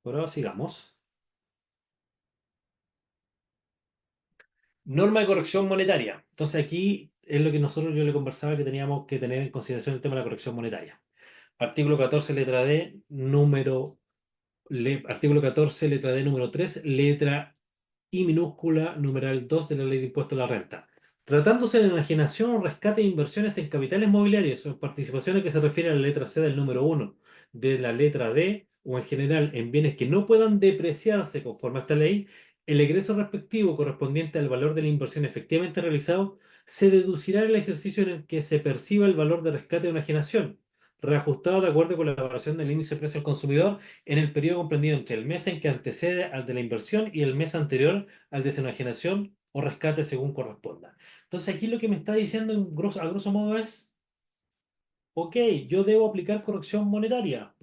Por ahora sigamos. Norma de corrección monetaria. Entonces aquí es lo que yo le conversaba que teníamos que tener en consideración el tema de la corrección monetaria. Artículo 14, letra D, artículo 14, letra D, número 3, letra I minúscula, numeral 2 de la Ley de Impuesto a la Renta. Tratándose de enajenación o rescate de inversiones en capitales mobiliarios o en participaciones que se refiere a la letra C del número uno de la letra D o en general en bienes que no puedan depreciarse conforme a esta ley, el egreso respectivo correspondiente al valor de la inversión efectivamente realizado se deducirá en el ejercicio en el que se perciba el valor de rescate o enajenación, reajustado de acuerdo con la variación del índice de precio al consumidor en el periodo comprendido entre el mes en que antecede al de la inversión y el mes anterior al de su enajenación o rescate según corresponda. Entonces aquí lo que me está diciendo a grosso modo es, ok, yo debo aplicar corrección monetaria.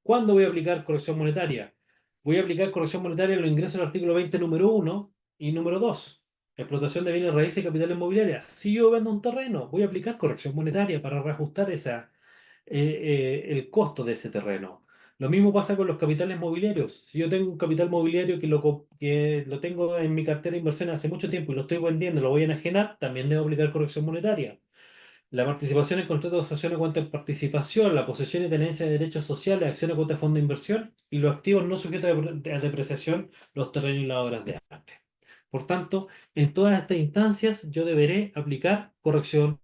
¿Cuándo voy a aplicar corrección monetaria? Voy a aplicar corrección monetaria en los ingresos del artículo 20 número uno y número 2. Explotación de bienes raíces y capital inmobiliaria. Si yo vendo un terreno, voy a aplicar corrección monetaria para reajustar el costo de ese terreno. Lo mismo pasa con los capitales mobiliarios. Si yo tengo un capital mobiliario que lo tengo en mi cartera de inversiones hace mucho tiempo y lo estoy vendiendo, lo voy a enajenar, también debo aplicar corrección monetaria. La participación en contratos de asociación cuenta en participación, la posesión y tenencia de derechos sociales, acciones cuenta fondo de inversión y los activos no sujetos a depreciación, los terrenos y las obras de arte. Por tanto, en todas estas instancias yo deberé aplicar corrección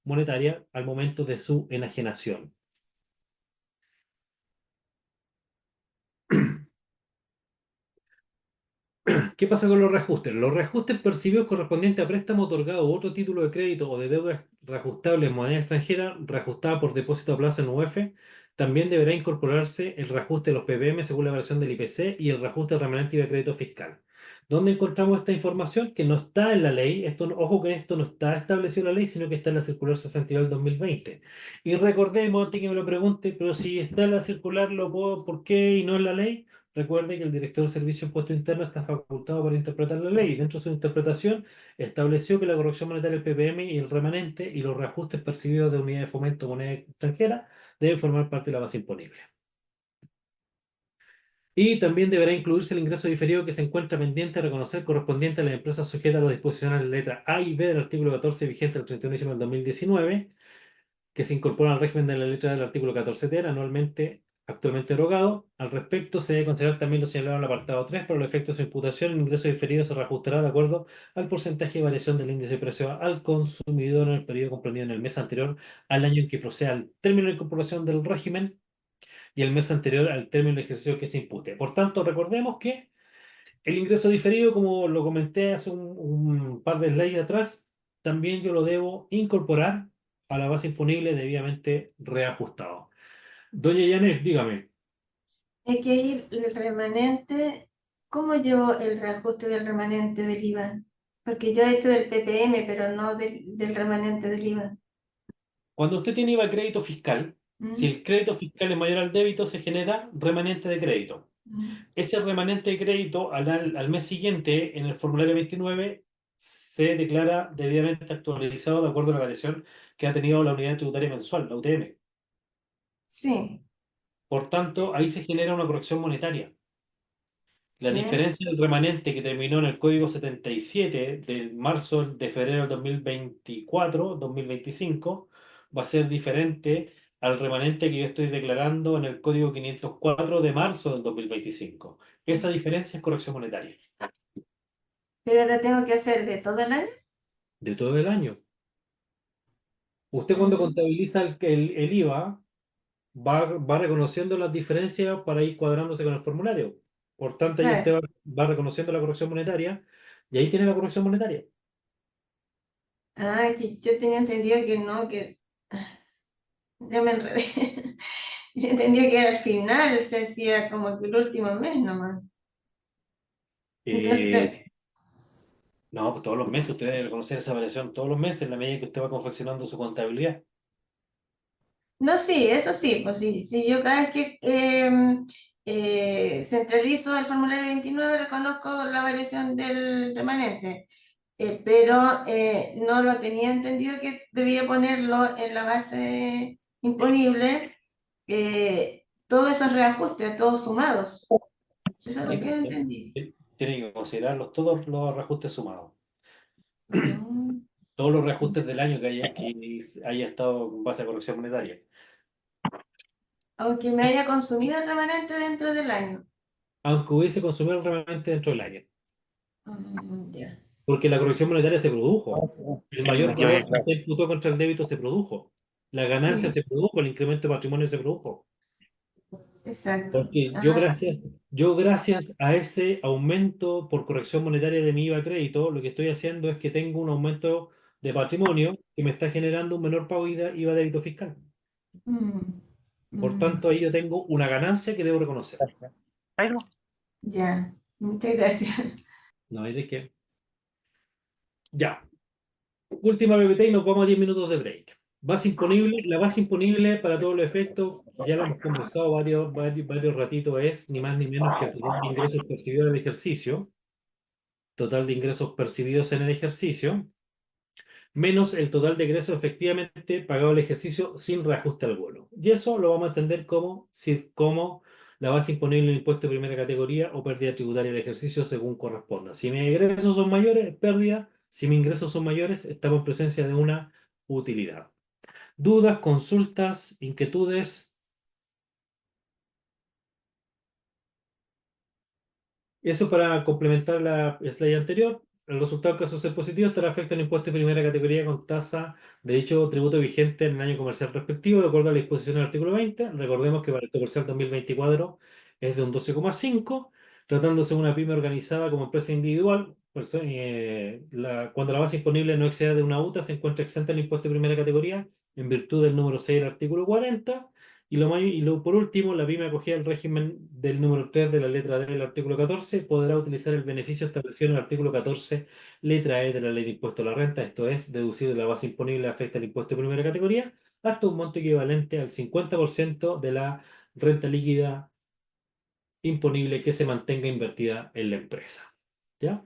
monetaria al momento de su enajenación. ¿Qué pasa con los reajustes? Los reajustes percibidos correspondientes a préstamo otorgado u otro título de crédito o de deuda reajustable en moneda extranjera reajustada por depósito a plazo en UF, también deberá incorporarse el reajuste de los PPM según la variación del IPC y el reajuste del remanente y de crédito fiscal. ¿Dónde encontramos esta información? Que no está en la ley. Ojo que esto no está establecido en la ley, sino que está en la circular 62 del 2020. Y recordemos, antes que me lo pregunte, pero si está en la circular, ¿por qué y no en la ley? Recuerde que el director de Servicio de Impuesto Interno está facultado para interpretar la ley y dentro de su interpretación estableció que la corrección monetaria del PPM y el remanente y los reajustes percibidos de unidad de fomento o moneda extranjera deben formar parte de la base imponible. Y también deberá incluirse el ingreso diferido que se encuentra pendiente de reconocer correspondiente a las empresas sujetas a las disposiciones de la letra A y B del artículo 14 vigente el 31 de diciembre del 2019 que se incorpora al régimen de la letra del artículo 14 ter, actualmente derogado. Al respecto, se debe considerar también lo señalado en el apartado 3, para los efectos de su imputación, el ingreso diferido se reajustará de acuerdo al porcentaje de variación del índice de precio al consumidor en el periodo comprendido en el mes anterior al año en que proceda el término de incorporación del régimen y el mes anterior al término del ejercicio que se impute. Por tanto, recordemos que el ingreso diferido, como lo comenté hace un par de slides atrás, también yo lo debo incorporar a la base imponible debidamente reajustado. Doña Janet, dígame, Hay que ir el remanente. ¿Cómo llevo el reajuste del remanente del IVA? Porque yo he hecho del PPM, pero no del remanente del IVA. cuando usted tiene IVA crédito fiscal, si ¿Mm? el crédito fiscal es mayor al débito, se genera remanente de crédito. ¿Mm? Ese remanente de crédito al mes siguiente, en el formulario 29, se declara debidamente actualizado de acuerdo a la variación que ha tenido la unidad tributaria mensual, la UTM. Sí, Por tanto, ahí se genera una corrección monetaria. La ¿ya? diferencia del remanente que terminó en el código 77 de febrero del 2025 va a ser diferente al remanente que yo estoy declarando en el código 504 de marzo del 2025. Esa diferencia es corrección monetaria Pero ahora tengo que hacer de todo el año. de todo el año. Usted cuando Mm. contabiliza el IVA va reconociendo las diferencias para ir cuadrándose con el formulario. Por tanto, ahí usted Claro. va reconociendo la corrección monetaria y ahí tiene la corrección monetaria. Ah, que yo tenía entendido que no, que ya me enredé. Yo entendía que era al final, se hacía como que el último mes nomás. Entonces, Eh, No, pues todos los meses usted debe reconocer esa variación todos los meses en la medida que usted va confeccionando su contabilidad. no, sí, eso sí, pues sí, sí, yo cada vez que centralizo el formulario 29 reconozco la variación del remanente, pero no lo tenía entendido que debía ponerlo en la base imponible, todos esos reajustes, todos sumados. Eso es Sí, lo que pues, entendí. tiene que considerarlos todos los reajustes sumados. Mm. Todos los reajustes del año que haya estado en base a corrección monetaria. Aunque me haya consumido el remanente dentro del año. Aunque hubiese consumido el remanente dentro del año. Ya. Porque la corrección monetaria se produjo. El mayor Yo valor ahí, que usted imputó contra el débito se produjo. La ganancia Sí, se produjo, el incremento de patrimonio se produjo. exacto. Porque Ah, yo gracias a ese aumento por corrección monetaria de mi IVA a crédito, lo que estoy haciendo es que tengo un aumento de patrimonio que me está generando un menor pago de IVA débito fiscal. mm, Por mm, tanto, ahí yo tengo una ganancia que debo reconocer. ahí no. ya. Muchas gracias. No hay de qué. Ya. Última PPT y nos vamos a 10 minutos de break. La base imponible para todos los efectos, ya lo hemos conversado varios ratitos, es ni más ni menos que el total de ingresos percibidos del ejercicio, total de ingresos percibidos en el ejercicio, menos el total de ingresos efectivamente pagado el ejercicio sin reajuste alguno. Y eso lo vamos a entender como la base imponible del impuesto de primera categoría o pérdida tributaria del ejercicio según corresponda. Si mis ingresos son mayores, pérdida. Si mis ingresos son mayores, estamos en presencia de una utilidad. Dudas, consultas, inquietudes. Eso para complementar la slide anterior. El resultado en caso de ser positivo estará afecto al impuesto de primera categoría con tasa de dicho tributo vigente en el año comercial respectivo, de acuerdo a la disposición del artículo 20. Recordemos que para el comercial 2024 es de un 12,5, tratándose de una pyme organizada como empresa individual. Cuando la base imponible no exceda de una UTA, se encuentra exenta del impuesto de primera categoría en virtud del número 6 del artículo 40. Por último, la pyme acogida al régimen del número 3 de la letra D del artículo 14 podrá utilizar el beneficio establecido en el artículo 14, letra E de la Ley de Impuesto a la Renta, esto es, deducir de la base imponible afecta al impuesto de primera categoría, hasta un monto equivalente al 50% de la renta líquida imponible que se mantenga invertida en la empresa. ¿Ya?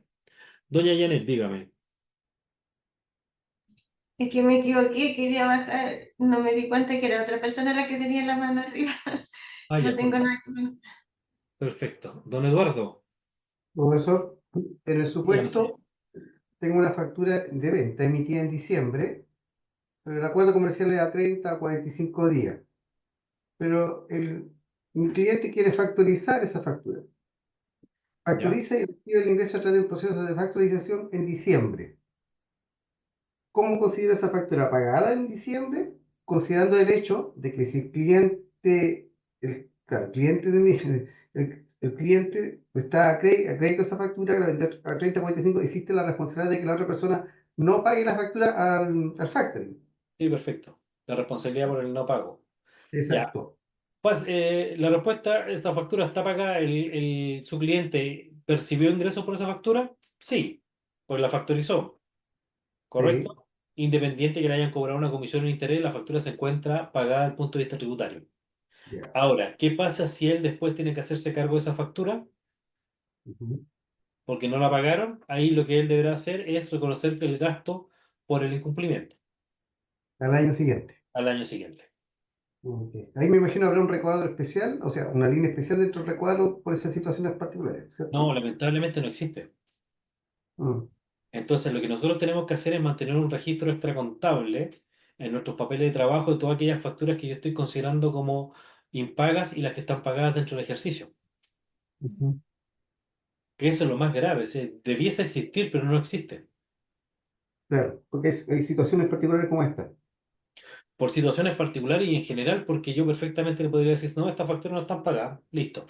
Doña Janet, dígame. Es que me equivoqué, quería bajar, no me di cuenta que era otra persona la que tenía la mano arriba. Ah, No ya, tengo nada que ver. perfecto. Don Eduardo, Profesor, en el dígame. supuesto tengo una factura de venta emitida en diciembre, pero el acuerdo comercial es a 30 a 45 días. Pero mi cliente quiere factorizar esa factura. ¿Ya? Factoriza y recibe el ingreso a través de un proceso de factorización en diciembre. ¿Cómo considero esa factura pagada en diciembre? Considerando el hecho de que si el cliente, claro, el cliente de mi, el cliente está a crédito esa factura, la vendió a 30,45, existe la responsabilidad de que la otra persona no pague la factura al factoring. Sí, perfecto. La responsabilidad por el no pago. Ya. Exacto. Pues la respuesta, ¿esta factura está pagada? ¿Su cliente percibió ingresos por esa factura? Sí, pues la factorizó, Sí, ¿correcto? Independiente que le hayan cobrado una comisión o un interés, la factura se encuentra pagada desde el punto de vista tributario. ya. Ahora, ¿qué pasa si él después tiene que hacerse cargo de esa factura? Ujú. Porque no la pagaron, ahí lo que él deberá hacer es reconocer que el gasto por el incumplimiento Al año siguiente. al año siguiente. Ok. Ahí me imagino habrá un recuadro especial, o sea, una línea especial dentro del recuadro por esas situaciones particulares, No, ¿cierto? lamentablemente no existe. Mm, Entonces, lo que nosotros tenemos que hacer es mantener un registro extracontable en nuestros papeles de trabajo de todas aquellas facturas que yo estoy considerando como impagas y las que están pagadas dentro del ejercicio. ujú. Que eso es lo más grave. Debiese existir, pero no existe. Claro, porque hay situaciones particulares como esta. Por situaciones particulares y en general, porque yo perfectamente le podría decir, no, estas facturas no están pagadas. Listo.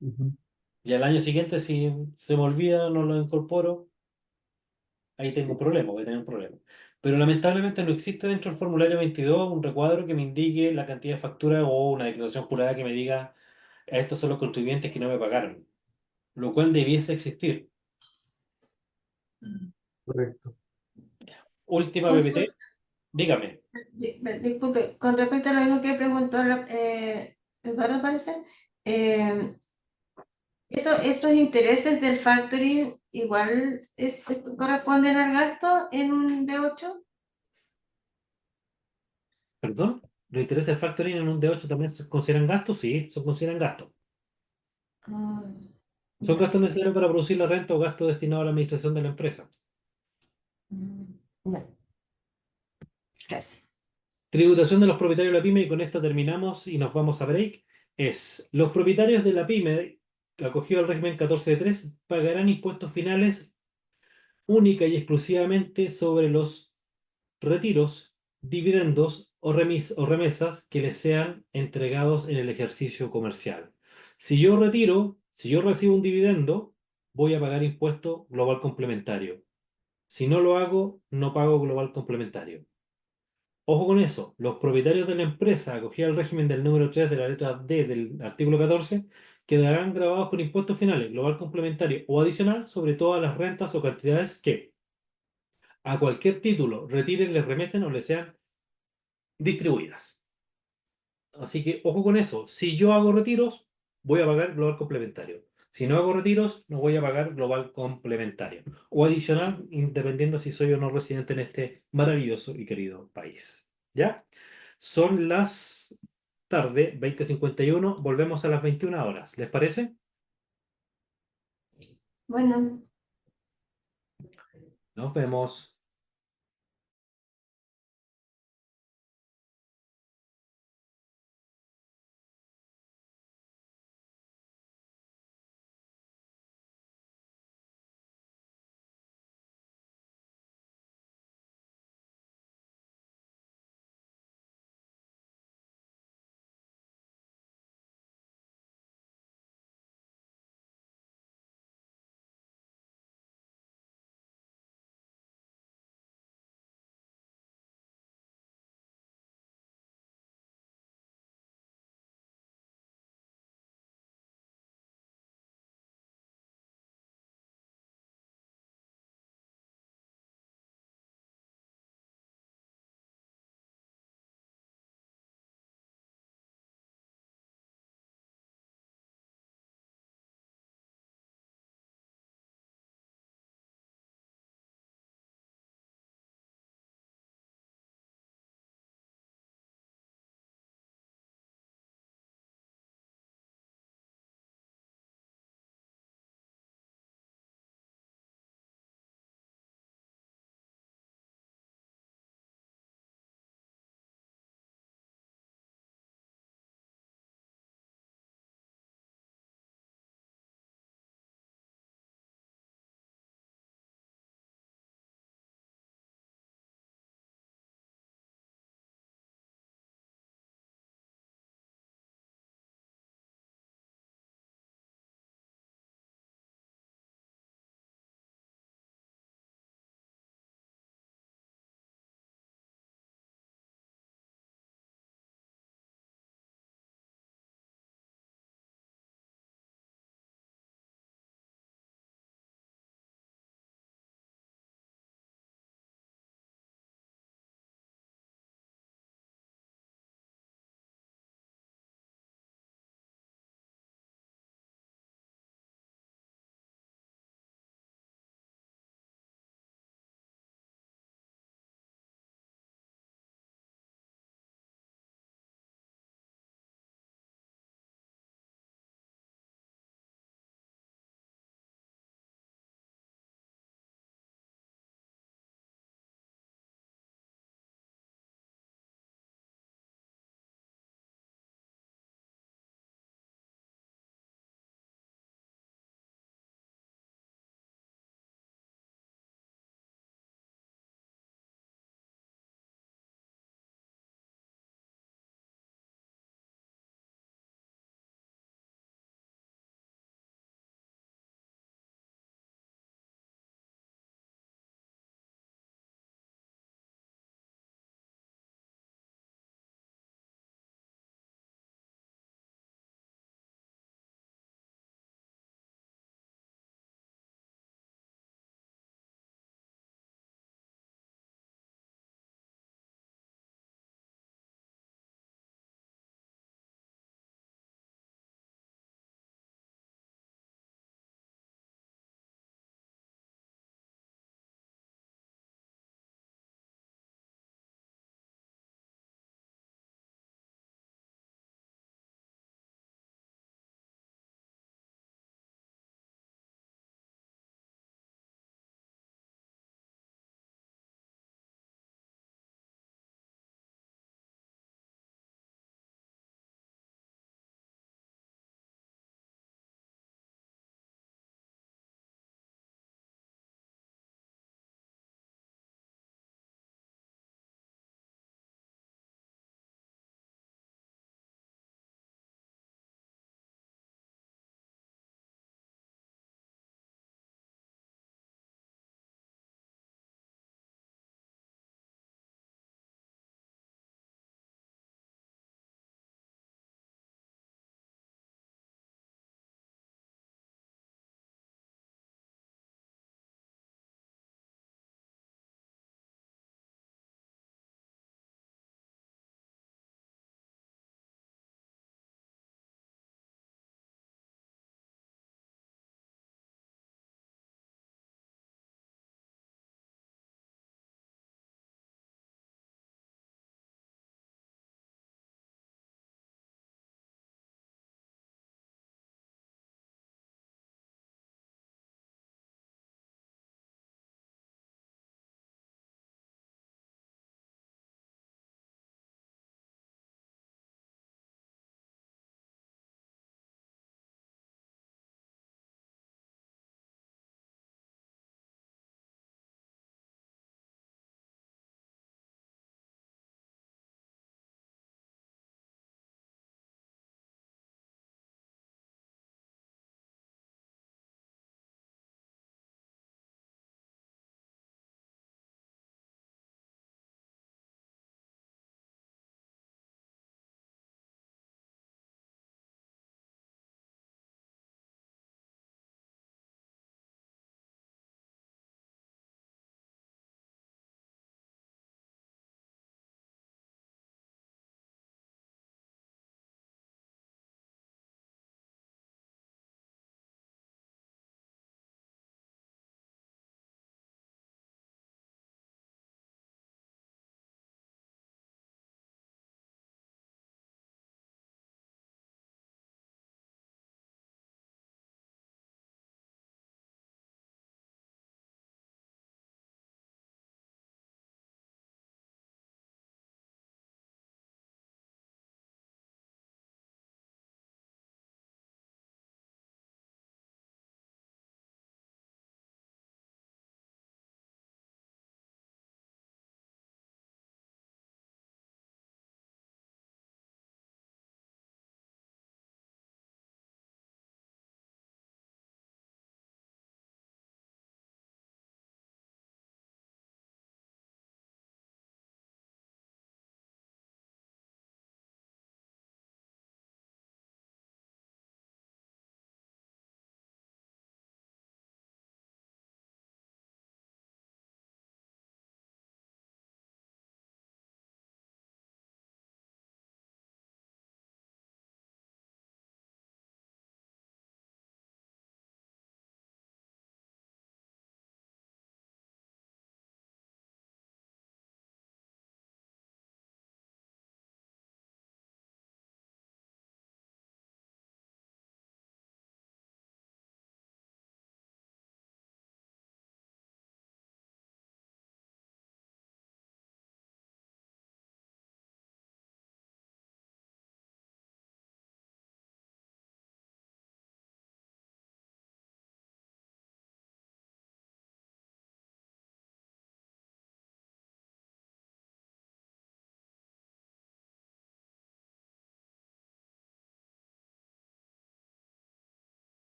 Ujú. Y al año siguiente, si se me olvida, no lo incorporo, ahí tengo un Sí, problema, voy a tener un problema. Pero lamentablemente no existe dentro del formulario 22 un recuadro que me indique la cantidad de factura o una declaración jurada que me diga estos son los contribuyentes que no me pagaron, lo cual debiese existir. correcto. Última PPT, Consulta, dígame, disculpe, con respecto a lo mismo que preguntó Eduardo, parece, eh, esos intereses del factoring igual corresponden al gasto en un D8. perdón. ¿Los intereses del factoring en un D8 también se consideran gastos? Sí, se consideran gastos. Ah, Son ya. gastos necesarios para producir la renta o gastos destinados a la administración de la empresa. Ya, gracias. Tributación de los propietarios de la pyme, y con esta terminamos y nos vamos a break. Es, los propietarios de la pyme, acogido al régimen 14 de 3, pagarán impuestos finales única y exclusivamente sobre los retiros, dividendos o remesas que les sean entregados en el ejercicio comercial. Si yo recibo un dividendo, voy a pagar impuesto global complementario. Si no lo hago, no pago global complementario. Ojo con eso, los propietarios de la empresa acogida al régimen del número 3 de la letra D del artículo 14 quedarán grabados con impuestos finales, global complementario o adicional sobre todas las rentas o cantidades que, a cualquier título, retiren, les remesen o les sean distribuidas. Así que ojo con eso, si yo hago retiros, voy a pagar global complementario. Si no hago retiros, no voy a pagar global complementario o adicional, independiendo si soy o no residente en este maravilloso y querido país. ¿Ya? Son las tarde, 20:51. Volvemos a las 21 horas. ¿Les parece? Bueno. Nos vemos.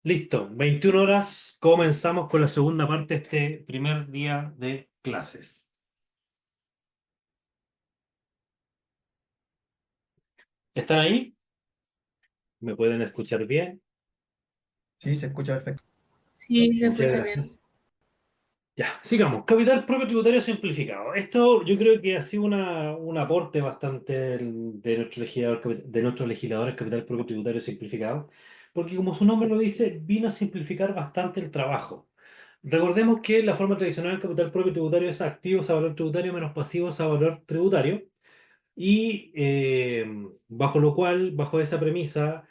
Listo, 21 horas, comenzamos con la segunda parte de este primer día de clases. ¿Están ahí? ¿Me pueden escuchar bien? Sí, se escucha perfecto. Sí, se Muchas escucha bien. gracias. Ya, sigamos. Capital propio tributario simplificado. Esto yo creo que ha sido un aporte bastante de nuestro legislador, de nuestros legisladores, capital propio tributario simplificado, porque como su nombre lo dice, vino a simplificar bastante el trabajo. Recordemos que la forma tradicional del capital propio tributario es activos a valor tributario menos pasivos a valor tributario, y bajo lo cual, bajo esa premisa,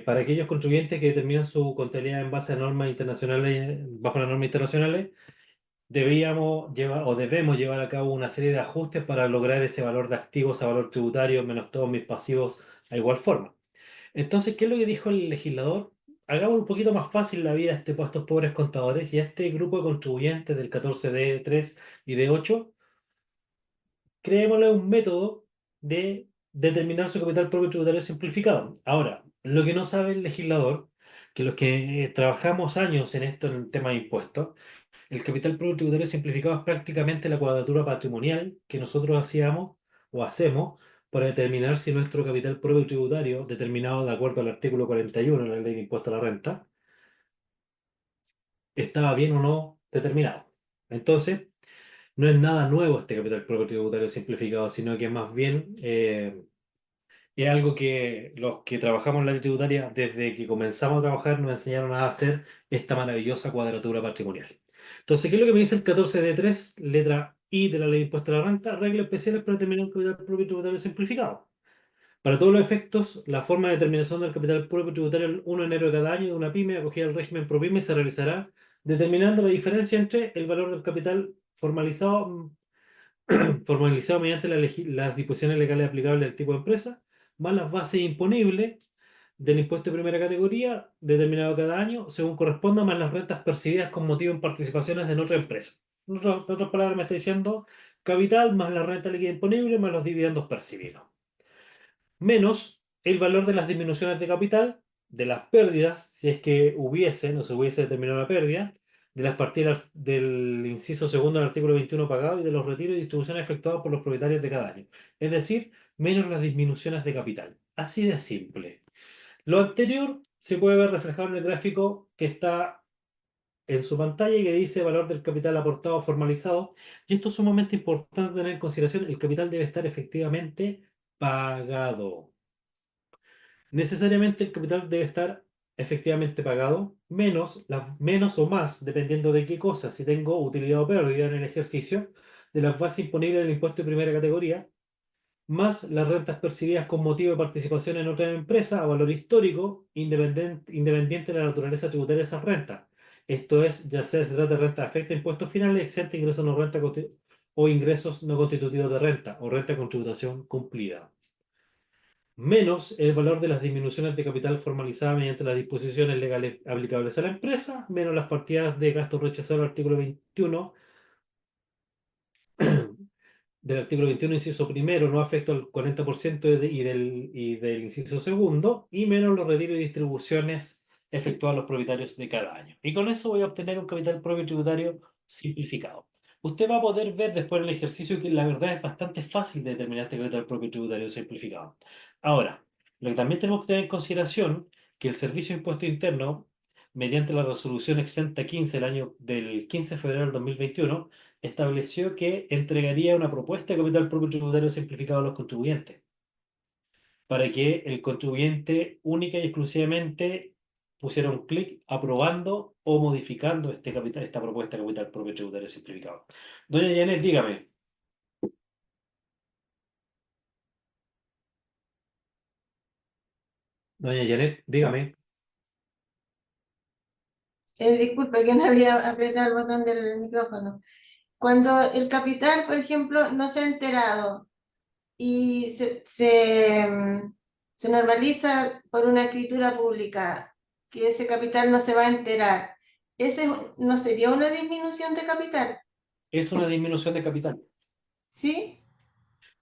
para aquellos contribuyentes que determinan su contabilidad en base a normas internacionales, bajo las normas internacionales, debíamos llevar o debemos llevar a cabo una serie de ajustes para lograr ese valor de activos a valor tributario menos todos mis pasivos a igual forma. Entonces, ¿qué es lo que dijo el legislador? Hagamos un poquito más fácil la vida a estos pobres contadores y a este grupo de contribuyentes del 14D3 y D8, creémosle un método de determinar su capital propio tributario simplificado. Ahora, lo que no sabe el legislador, que los que trabajamos años en esto, en el tema de impuestos, el capital propio tributario simplificado es prácticamente la cuadratura patrimonial que nosotros hacíamos o hacemos para determinar si nuestro capital propio tributario, determinado de acuerdo al artículo 41 de la Ley de Impuesto a la Renta, estaba bien o no determinado. Entonces, no es nada nuevo este capital propio tributario simplificado, sino que más bien es algo que los que trabajamos en la ley tributaria, desde que comenzamos a trabajar, nos enseñaron a hacer esta maravillosa cuadratura patrimonial. Entonces, ¿qué es lo que me dice el 14D3, letra I de la ley de impuesto a la renta? Reglas especiales para determinar un capital propio tributario simplificado. Para todos los efectos, la forma de determinación del capital propio tributario el 1 de enero de cada año de una pyme acogida al régimen ProPyme se realizará determinando la diferencia entre el valor del capital formalizado mediante las disposiciones legales aplicables al tipo de empresa, más las bases imponibles del impuesto de primera categoría, determinado cada año, según corresponda, más las rentas percibidas con motivo en participaciones en otra empresa. En otras palabras, me está diciendo capital más la renta líquida imponible más los dividendos percibidos, menos el valor de las disminuciones de capital, de las pérdidas, si es que hubiesen o se hubiese determinado la pérdida, de las partidas del inciso segundo del artículo 21 pagado y de los retiros y distribuciones efectuados por los propietarios de cada año. Es decir, menos las disminuciones de capital. Así de simple. Lo anterior se puede ver reflejado en el gráfico que está en su pantalla y que dice valor del capital aportado formalizado. Y esto es sumamente importante tener en consideración. El capital debe estar efectivamente pagado. Necesariamente el capital debe estar efectivamente pagado, menos o más, dependiendo de qué cosa, si tengo utilidad o pérdida en el ejercicio, de las bases imponibles del impuesto de primera categoría, más las rentas percibidas con motivo de participación en otra empresa a valor histórico, independiente de la naturaleza tributaria de esas rentas. Esto es, ya sea se trata de renta afecta a impuestos finales, exenta ingresos no renta o ingresos no constitutivos de renta o renta con tributación cumplida, menos el valor de las disminuciones de capital formalizadas mediante las disposiciones legales aplicables a la empresa, menos las partidas de gastos rechazados al artículo 21 del artículo 21 inciso primero, no afecta al 40% y del inciso segundo, y menos los retiros y distribuciones efectuados a los propietarios de cada año. Y con eso voy a obtener un capital propio tributario simplificado. Usted va a poder ver después en el ejercicio que la verdad es bastante fácil de determinar este capital propio tributario simplificado. Ahora, lo que también tenemos que tener en consideración que el Servicio de Impuesto Interno, mediante la resolución exenta 15 del año del 15 de febrero del 2021, estableció que entregaría una propuesta de capital propio tributario simplificado a los contribuyentes, para que el contribuyente única y exclusivamente pusiera un clic aprobando o modificando esta propuesta de capital propio tributario simplificado. Doña Janet, dígame. Doña Janet, dígame. Disculpe que no había apretado el botón del micrófono. Cuando el capital, por ejemplo, no se ha enterado y se normaliza por una escritura pública que ese capital no se va a enterar, ¿ese no sería una disminución de capital? Es una disminución de capital. ¿Sí?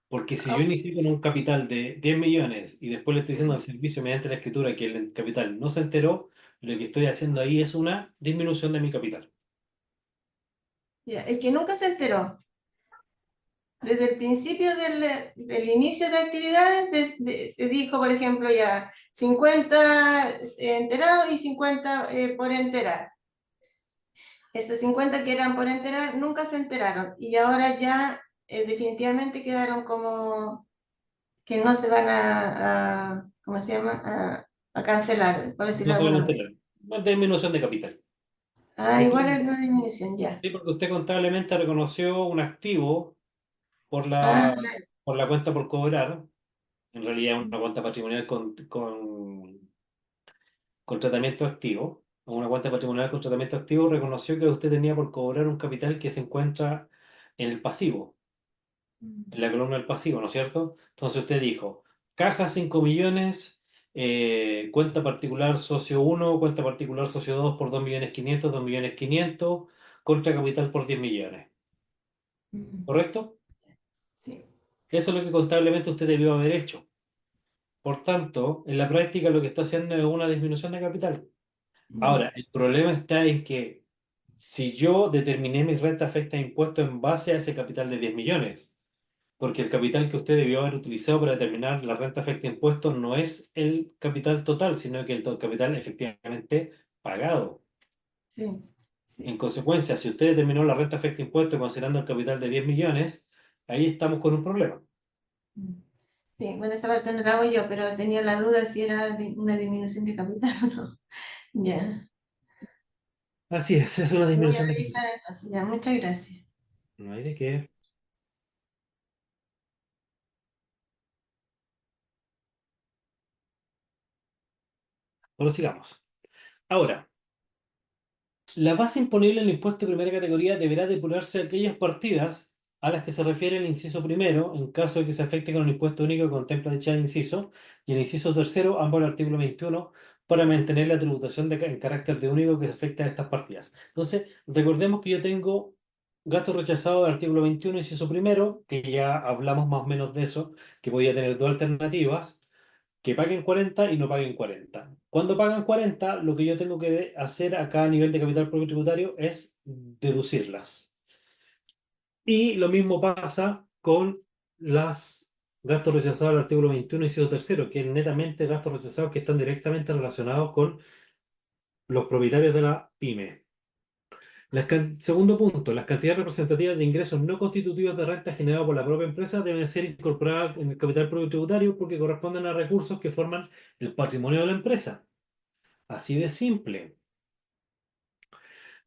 Porque si yo Ah, inicié con un capital de 10 millones y después le estoy diciendo al servicio mediante la escritura que el capital no se enteró, Lo que estoy haciendo ahí es una disminución de mi capital. Ya, el que nunca se enteró. Desde el principio del inicio de actividades se dijo, por ejemplo, ya 50 enterados y 50 por enterar. Esos 50 que eran por enterar nunca se enteraron y ahora ya definitivamente quedaron como que no se van ¿cómo se llama? A cancelar, por decirlo No de se van a alguna manera. enterar. Una disminución de capital. Ah, Usted, igual es una disminución, ya. sí, porque usted contablemente reconoció un activo por Ah, la, claro. por la cuenta por cobrar. En realidad es una cuenta patrimonial con tratamiento activo. O una cuenta patrimonial con tratamiento activo reconoció que usted tenía por cobrar un capital que se encuentra en el pasivo, en la columna del pasivo, ¿no es cierto? Entonces usted dijo, caja 5 millones, cuenta particular socio uno, cuenta particular socio 2 por 2.500.000, 2.500.000, contra capital por 10 millones. Mm, ¿Correcto? sí. Eso es lo que contablemente usted debió haber hecho. Por tanto, en la práctica lo que está haciendo es una disminución de capital. Mm, Ahora, el problema está en que si yo determiné mi renta afecta a impuestos en base a ese capital de 10 millones, porque el capital que usted debió haber utilizado para determinar la renta afecta a impuestos no es el capital total, sino que el capital efectivamente pagado. sí, En sí. consecuencia, si usted determinó la renta afecta a impuestos considerando el capital de 10 millones, ahí estamos con un problema. Mm. Sí, bueno, esa parte no la hago yo, pero tenía la duda si era una disminución de capital o no. Ya. Así es una Lo voy a disminución de capital. revisar entonces, ya, muchas gracias. No hay de qué. Bueno, sigamos. Ahora, la base imponible en el impuesto de primera categoría deberá depurarse aquellas partidas a las que se refiere el inciso primero, en caso de que se afecte con el impuesto único que contempla dicho inciso, y el inciso tercero, ambos el artículo 21, para mantener la tributación en carácter de único que se afecta a estas partidas. Entonces, recordemos que yo tengo gasto rechazado del artículo 21, inciso primero, que ya hablamos más o menos de eso, que podía tener dos alternativas que paguen 40 y no paguen 40. Cuando pagan 40, lo que yo tengo que hacer acá a nivel de capital propio tributario es deducirlas. Y lo mismo pasa con las gastos rechazados del artículo 21, inciso tercero, que es netamente gastos rechazados que están directamente relacionados con los propietarios de la pyme. Segundo punto, las cantidades representativas de ingresos no constitutivos de renta generados por la propia empresa deben ser incorporadas en el capital propio tributario porque corresponden a recursos que forman el patrimonio de la empresa. Así de simple.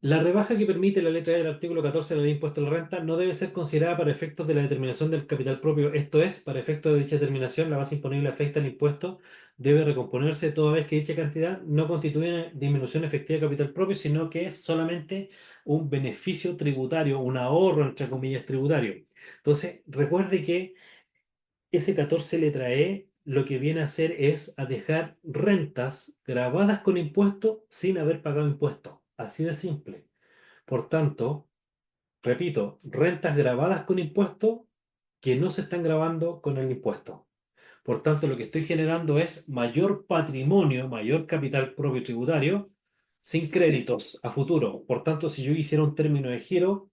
La rebaja que permite la letra E del artículo 14 de la Ley de Impuesto a la Renta no debe ser considerada para efectos de la determinación del capital propio. Esto es, para efectos de dicha determinación, la base imponible afecta al impuesto debe recomponerse toda vez que dicha cantidad no constituye una disminución efectiva de capital propio, sino que es solamente un beneficio tributario, un ahorro, entre comillas, tributario. Entonces, recuerde que ese 14 letra E lo que viene a hacer es a dejar rentas grabadas con impuesto sin haber pagado impuesto. Así de simple. Por tanto, repito, rentas grabadas con impuesto que no se están grabando con el impuesto. Por tanto, lo que estoy generando es mayor patrimonio, mayor capital propio tributario, sin créditos a futuro. Por tanto, si yo hiciera un término de giro,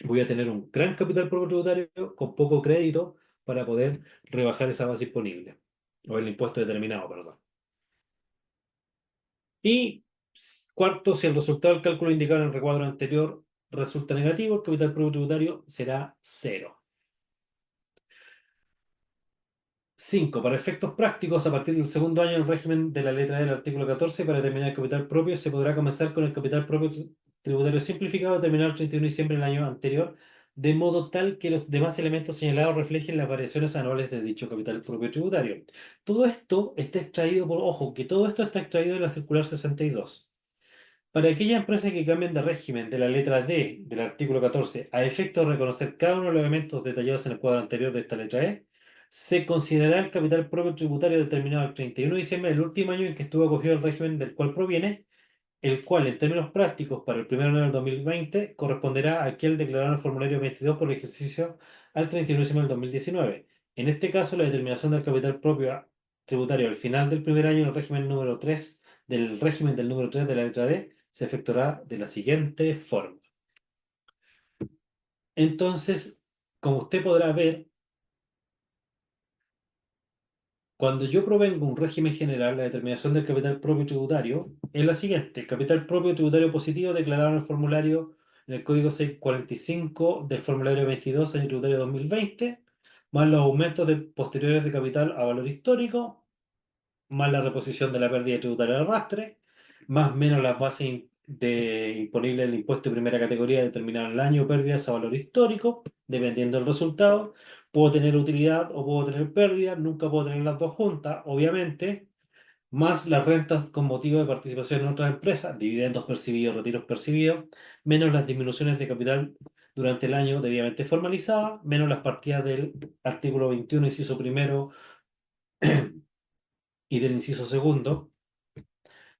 voy a tener un gran capital propio tributario con poco crédito para poder rebajar esa base imponible, o el impuesto determinado, perdón. Y cuarto, si el resultado del cálculo indicado en el recuadro anterior resulta negativo, el capital propio tributario será cero. 5. Para efectos prácticos, a partir del segundo año del régimen de la letra E del artículo 14, para determinar el capital propio, se podrá comenzar con el capital propio tributario simplificado, terminado el 31 de diciembre del año anterior, de modo tal que los demás elementos señalados reflejen las variaciones anuales de dicho capital propio tributario. Todo esto está extraído ojo, que todo esto está extraído de la circular 62. Para aquellas empresas que cambien de régimen de la letra D del artículo 14 a efecto de reconocer cada uno de los elementos detallados en el cuadro anterior de esta letra E, se considerará el capital propio tributario determinado el 31 de diciembre del último año en que estuvo acogido el régimen del cual proviene, el cual en términos prácticos para el 1 de enero del 2020 corresponderá a aquel declarado en el formulario 22 por el ejercicio al 31 de diciembre del 2019. En este caso, la determinación del capital propio tributario al final del primer año del régimen número 3 del régimen del número 3 de la letra D se efectuará de la siguiente forma. Entonces, como usted podrá ver, cuando yo provengo un régimen general, la determinación del capital propio tributario es la siguiente. El capital propio tributario positivo declarado en el formulario, en el código 645 del formulario 22 año tributario 2020, más los aumentos posteriores de capital a valor histórico, más la reposición de la pérdida tributaria de arrastre, más menos las bases imponibles del impuesto de primera categoría determinado en el año, pérdidas a valor histórico, dependiendo del resultado. Puedo tener utilidad o puedo tener pérdida, nunca puedo tener las dos juntas, obviamente, más las rentas con motivo de participación en otras empresas, dividendos percibidos, retiros percibidos, menos las disminuciones de capital durante el año debidamente formalizadas, menos las partidas del artículo 21, inciso primero y del inciso segundo,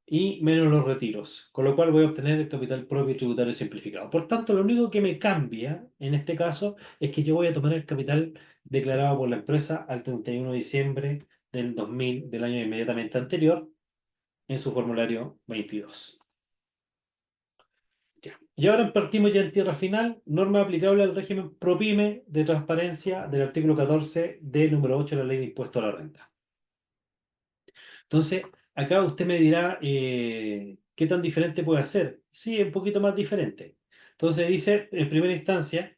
y menos los retiros, con lo cual voy a obtener el capital propio tributario simplificado. Por tanto, lo único que me cambia en este caso es que yo voy a tomar el capital declarado por la empresa al 31 de diciembre del 2000, del año inmediatamente anterior, en su formulario 22. Ya. Y ahora partimos ya en tierra final, norma aplicable al régimen PROPYME de transparencia del artículo 14 de número 8 de la Ley de Impuesto a la Renta. Entonces, acá usted me dirá, ¿qué tan diferente puede ser? Sí, un poquito más diferente. Entonces dice, en primera instancia,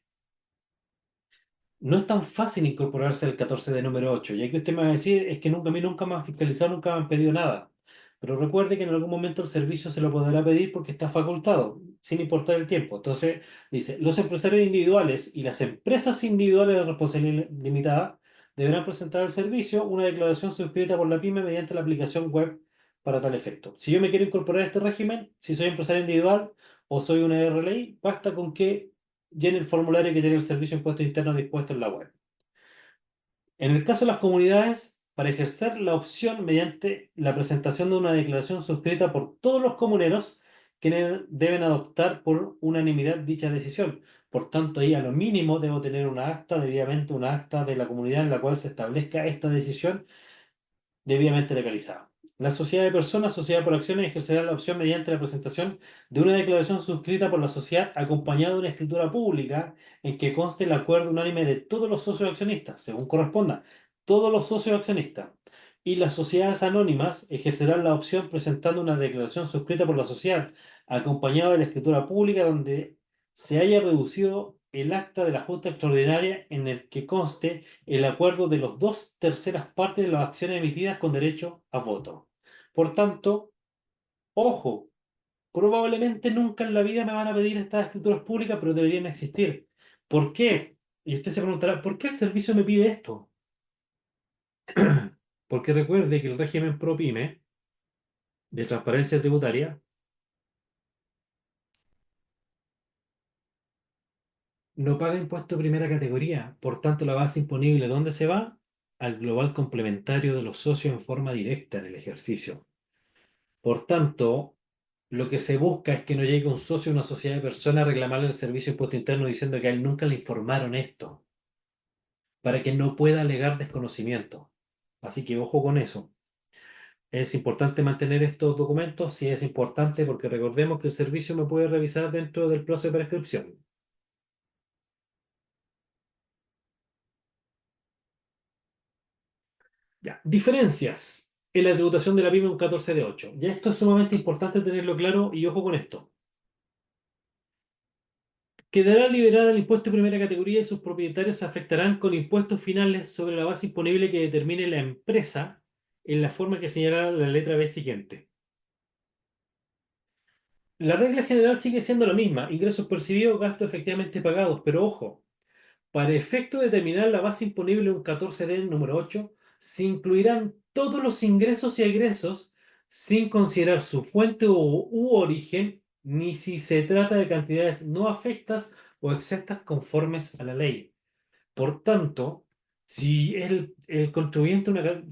no es tan fácil incorporarse al 14 de número 8. Y aquí usted me va a decir, es que a mí nunca me han fiscalizado, nunca me han pedido nada. Pero recuerde que en algún momento el servicio se lo podrá pedir porque está facultado, sin importar el tiempo. Entonces, dice, los empresarios individuales y las empresas individuales de responsabilidad limitada deberán presentar al servicio una declaración suscrita por la PYME mediante la aplicación web para tal efecto. Si yo me quiero incorporar a este régimen, si soy empresario individual o soy una RLI, basta con que llene el formulario que tiene el Servicio de Impuestos Internos dispuesto en la web. En el caso de las comunidades, para ejercer la opción mediante la presentación de una declaración suscrita por todos los comuneros, quienes deben adoptar por unanimidad dicha decisión. Por tanto, ahí a lo mínimo debo tener una acta, debidamente una acta de la comunidad en la cual se establezca esta decisión debidamente legalizada. La sociedad de personas, sociedad por acciones, ejercerá la opción mediante la presentación de una declaración suscrita por la sociedad acompañada de una escritura pública en que conste el acuerdo unánime de todos los socios accionistas, según corresponda, todos los socios accionistas. Y las sociedades anónimas ejercerán la opción presentando una declaración suscrita por la sociedad acompañada de la escritura pública donde se haya reducido el acta de la Junta Extraordinaria en el que conste el acuerdo de los dos terceras partes de las acciones emitidas con derecho a voto. Por tanto, ojo, probablemente nunca en la vida me van a pedir estas escrituras públicas, pero deberían existir. ¿Por qué? Y usted se preguntará, ¿por qué el servicio me pide esto? Porque recuerde que el régimen PROPYME de transparencia tributaria no paga impuesto de primera categoría. Por tanto, la base imponible, ¿dónde se va? Al global complementario de los socios en forma directa en el ejercicio. Por tanto, lo que se busca es que no llegue un socio o una sociedad de personas a reclamarle el servicio de impuesto interno diciendo que a él nunca le informaron esto, para que no pueda alegar desconocimiento. Así que ojo con eso. Es importante mantener estos documentos, sí es importante porque recordemos que el servicio me puede revisar dentro del plazo de prescripción. Ya, diferencias en la tributación de la PYME un 14 de 8. Ya esto es sumamente importante tenerlo claro y ojo con esto. Quedará liberada el impuesto de primera categoría y sus propietarios se afectarán con impuestos finales sobre la base imponible que determine la empresa en la forma que señala la letra B siguiente. La regla general sigue siendo la misma, ingresos percibidos, gastos efectivamente pagados, pero ojo, para efecto de determinar la base imponible un 14D número 8, se incluirán todos los ingresos y egresos sin considerar su fuente u origen, ni si se trata de cantidades no afectas o exentas conformes a la ley. Por tanto, si el contribuyente,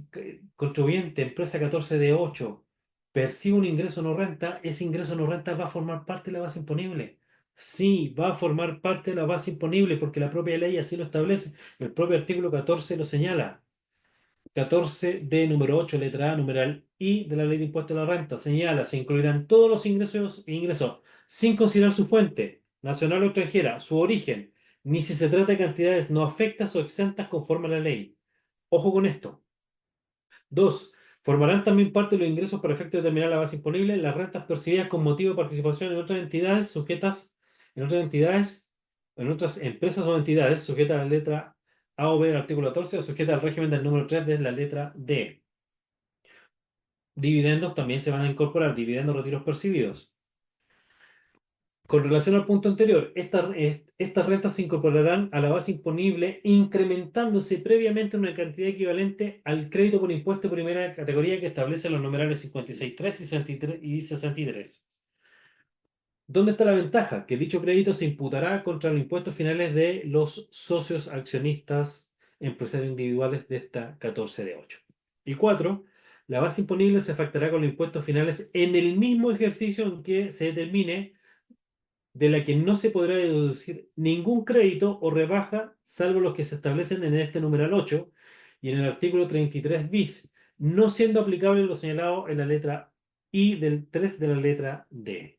contribuyente empresa 14 de 8 percibe un ingreso no renta, ese ingreso no renta va a formar parte de la base imponible. Sí, va a formar parte de la base imponible porque la propia ley así lo establece. El propio artículo 14 lo señala. 14D número 8, letra A, numeral I de la Ley de Impuesto a la Renta, señala, se incluirán todos los ingresos sin considerar su fuente, nacional o extranjera, su origen, ni si se trata de cantidades no afectas o exentas conforme a la ley. Ojo con esto. 2. Formarán también parte de los ingresos para efecto de determinar la base imponible las rentas percibidas con motivo de participación en otras entidades sujetas, en otras empresas o entidades sujetas a la letra A o B del artículo 14 o sujetas al régimen del número 3 de la letra D. Dividendos también se van a incorporar, dividendos retiros percibidos. Con relación al punto anterior, estas rentas se incorporarán a la base imponible incrementándose previamente una cantidad equivalente al crédito por impuesto de primera categoría que establecen los numerales 56.3 y 63. ¿Dónde está la ventaja? Que dicho crédito se imputará contra los impuestos finales de los socios accionistas empresarios individuales de esta 14 de 8. Y 4. La base imponible se afectará con los impuestos finales en el mismo ejercicio en que se determine, de la que no se podrá deducir ningún crédito o rebaja, salvo los que se establecen en este numeral 8 y en el artículo 33 bis, no siendo aplicable lo señalado en la letra I del 3 de la letra D.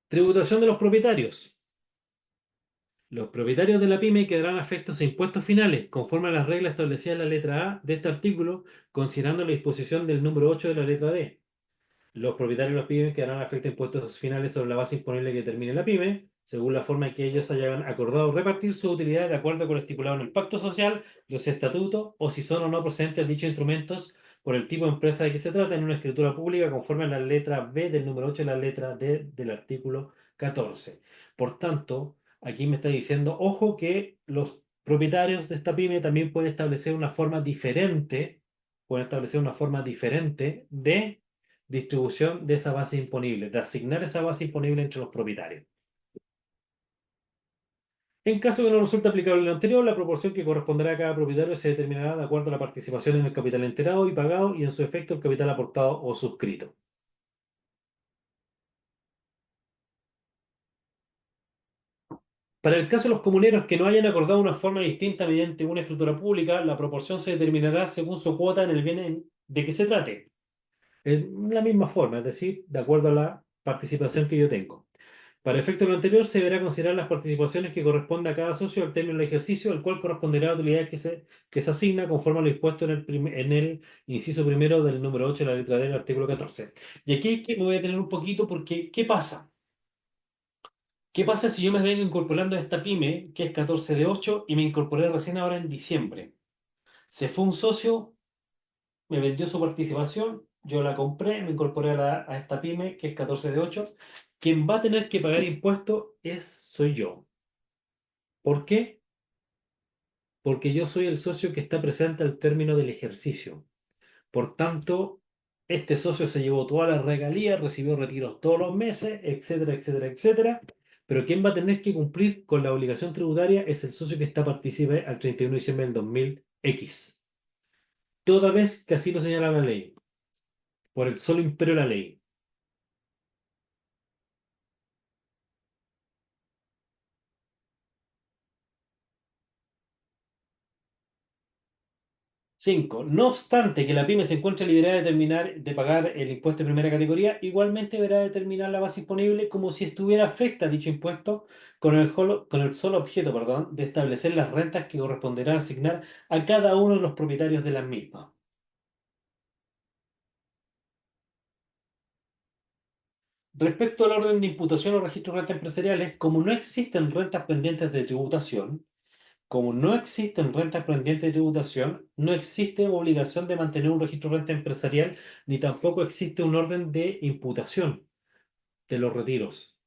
Tributación de los propietarios. Los propietarios de la pyme quedarán afectos a impuestos finales, conforme a las reglas establecidas en la letra A de este artículo, considerando la disposición del número 8 de la letra D. Los propietarios de las pymes quedarán afectos a impuestos finales sobre la base imponible que determine la pyme, según la forma en que ellos hayan acordado repartir sus utilidades de acuerdo con lo estipulado en el pacto social, los estatutos, o si son o no procedentes dichos instrumentos por el tipo de empresa de que se trata en una escritura pública conforme a la letra B del número 8 y la letra D del artículo 14. Por tanto, aquí me está diciendo, ojo, que los propietarios de esta pyme también pueden establecer una forma diferente de distribución de esa base imponible, de asignar esa base imponible entre los propietarios. En caso de que no resulte aplicable lo anterior, la proporción que corresponderá a cada propietario se determinará de acuerdo a la participación en el capital enterado y pagado y en su efecto el capital aportado o suscrito. Para el caso de los comuneros que no hayan acordado una forma distinta mediante una escritura pública, la proporción se determinará según su cuota en el bien de que se trate. En la misma forma, es decir, de acuerdo a la participación que yo tengo. Para efecto de lo anterior, se deberá considerar las participaciones que corresponde a cada socio al término del ejercicio, al cual corresponderá la utilidad que se asigna conforme a lo dispuesto en el inciso primero del número 8 de la letra D del artículo 14. Y aquí me voy a detener un poquito porque, ¿qué pasa? ¿Qué pasa si yo me vengo incorporando a esta pyme, que es 14 de 8, y me incorporé recién ahora en diciembre? Se fue un socio, me vendió su participación, yo la compré, me incorporé a esta pyme, que es 14 de 8. Quien va a tener que pagar impuestos soy yo. ¿Por qué? Porque yo soy el socio que está presente al término del ejercicio. Por tanto, este socio se llevó todas las regalías, recibió retiros todos los meses, etcétera, etcétera, etcétera. Pero quien va a tener que cumplir con la obligación tributaria es el socio que está partícipe al 31 de diciembre del 2000X. Toda vez que así lo señala la ley, por el solo imperio de la ley. 5. No obstante que la pyme se encuentre liberada de pagar el impuesto de primera categoría, igualmente deberá determinar la base disponible como si estuviera afecta a dicho impuesto con el solo objeto, de establecer las rentas que corresponderá asignar a cada uno de los propietarios de las mismas. Respecto al orden de imputación o registro de rentas empresariales, como no existen rentas pendientes de tributación, no existe obligación de mantener un registro de renta empresarial, ni tampoco existe un orden de imputación de los retiros,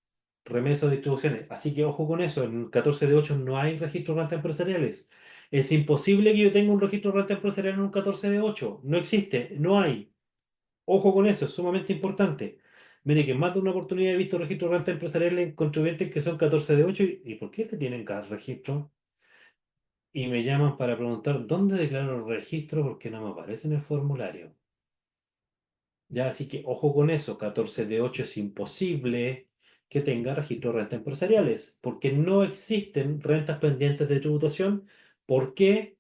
remesas o distribuciones. Así que ojo con eso, en 14 de 8 no hay registro de rentas empresariales. Es imposible que yo tenga un registro de renta empresarial en un 14 de 8. No existe, no hay. Ojo con eso, es sumamente importante. Mire que en más de una oportunidad he visto registros de renta empresariales en contribuyentes que son 14 de 8 ¿y por qué es que tienen cada registro? Y me llaman para preguntar dónde declaro el registro porque no me aparece en el formulario. Ya, así que ojo con eso, 14 de 8 es imposible que tenga registro de rentas empresariales, porque no existen rentas pendientes de tributación. ¿Por qué?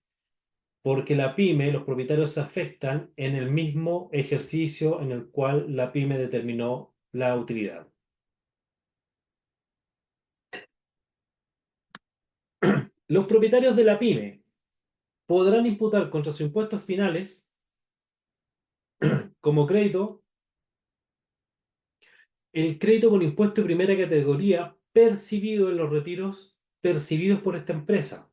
porque la pyme, los propietarios se afectan en el mismo ejercicio en el cual la pyme determinó la utilidad. Los propietarios de la pyme podrán imputar contra sus impuestos finales como crédito el crédito por impuesto de primera categoría percibido en los retiros percibidos por esta empresa.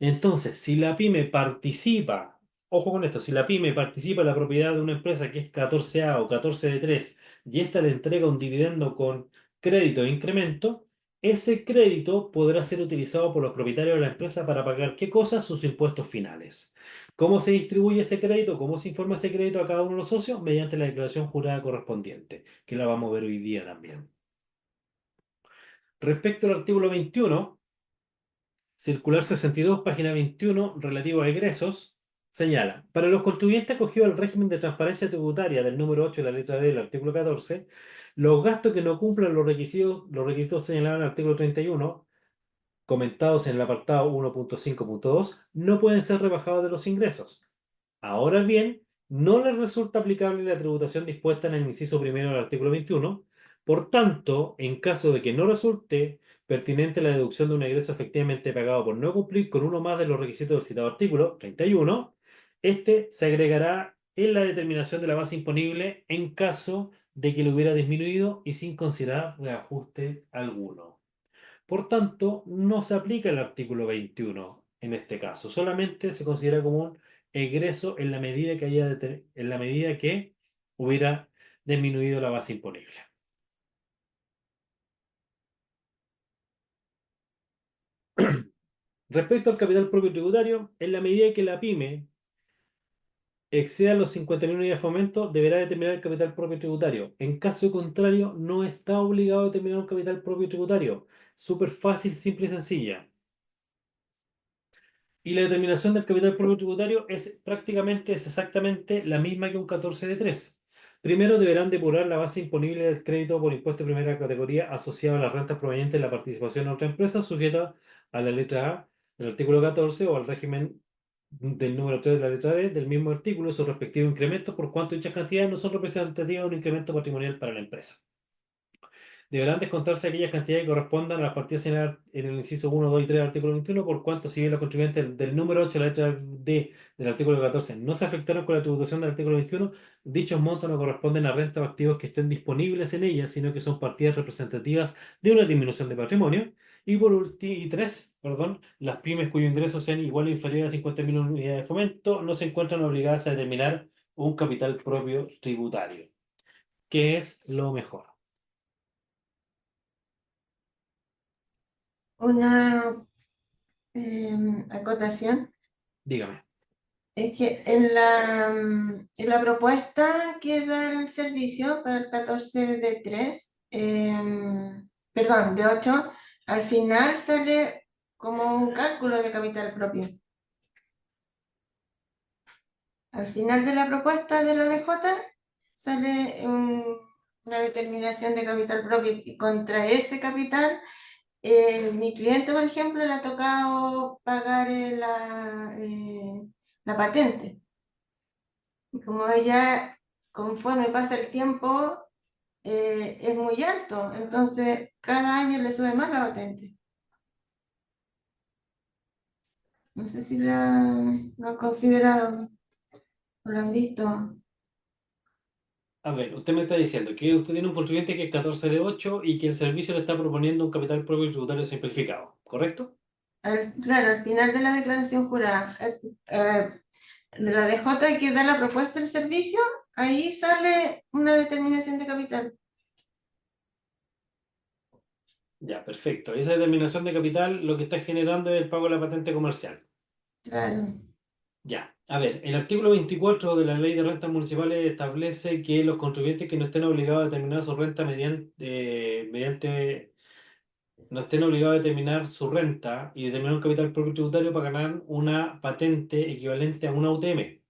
Entonces, si la pyme participa, ojo con esto, si la pyme participa en la propiedad de una empresa que es 14A o 14 de 3 y ésta le entrega un dividendo con crédito e incremento, ese crédito podrá ser utilizado por los propietarios de la empresa para pagar ¿qué cosa? Sus impuestos finales. ¿Cómo se distribuye ese crédito? ¿Cómo se informa ese crédito a cada uno de los socios? Mediante la declaración jurada correspondiente, que la vamos a ver hoy día también. Respecto al artículo 21, Circular 62, página 21, relativo a egresos, señala, para los contribuyentes acogidos al régimen de transparencia tributaria del número 8 de la letra D del artículo 14, los gastos que no cumplan los requisitos señalados en el artículo 31, comentados en el apartado 1.5.2, no pueden ser rebajados de los ingresos. Ahora bien, no les resulta aplicable la tributación dispuesta en el inciso primero del artículo 21. Por tanto, en caso de que no resulte pertinente la deducción de un egreso efectivamente pagado por no cumplir con uno más de los requisitos del citado artículo 31, este se agregará en la determinación de la base imponible en caso de que lo hubiera disminuido y sin considerar reajuste alguno. Por tanto, no se aplica el artículo 21 en este caso, solamente se considera como un egreso en la medida que en la medida que hubiera disminuido la base imponible. Respecto al capital propio tributario, en la medida que la pyme exceda los 50.000 unidades de fomento, deberá determinar el capital propio tributario. En caso contrario, no está obligado a determinar un capital propio tributario. Súper fácil, simple y sencilla. Y la determinación del capital propio tributario es exactamente la misma que un 14 de 3. Primero deberán depurar la base imponible del crédito por impuesto de primera categoría asociado a las rentas provenientes de la participación en otra empresa sujeta a la letra A del artículo 14 o al régimen del número 3 de la letra D del mismo artículo y sus respectivos incrementos por cuanto dichas cantidades no son representativas de un incremento patrimonial para la empresa. Deberán descontarse aquellas cantidades que correspondan a las partidas señaladas en el inciso 1, 2 y 3 del artículo 21, por cuanto si bien los contribuyentes del número 8 de la letra D del artículo 14 no se afectaron con la tributación del artículo 21, dichos montos no corresponden a rentas o activos que estén disponibles en ellas, sino que son partidas representativas de una disminución de patrimonio. Y por último, y tres, perdón, las pymes cuyos ingresos sean igual o inferiores a 50.000 unidades de fomento no se encuentran obligadas a determinar un capital propio tributario, que es lo mejor. Una acotación. Dígame. Es que en la propuesta que da el servicio para el 14 de 3, perdón, de 8, al final sale como un cálculo de capital propio. Al final de la propuesta de la DJ sale una determinación de capital propio y contra ese capital, mi cliente, por ejemplo, le ha tocado pagar la patente. Y como ella, conforme pasa el tiempo, es muy alto, entonces cada año le sube más la patente. No sé si lo han considerado o lo han visto. A ver, usted me está diciendo que usted tiene un contribuyente que es 14 de 8 y que el servicio le está proponiendo un capital propio tributario simplificado, ¿correcto? Claro, al final de la declaración jurada, de la DJ que da la propuesta del servicio, ahí sale una determinación de capital. Ya, perfecto. Esa determinación de capital lo que está generando es el pago de la patente comercial. Claro. Ya, a ver, el artículo 24 de la Ley de Rentas Municipales establece que los contribuyentes que no estén obligados a determinar su renta no estén obligados a determinar su renta y determinar un capital propio tributario para ganar una patente equivalente a una UTM.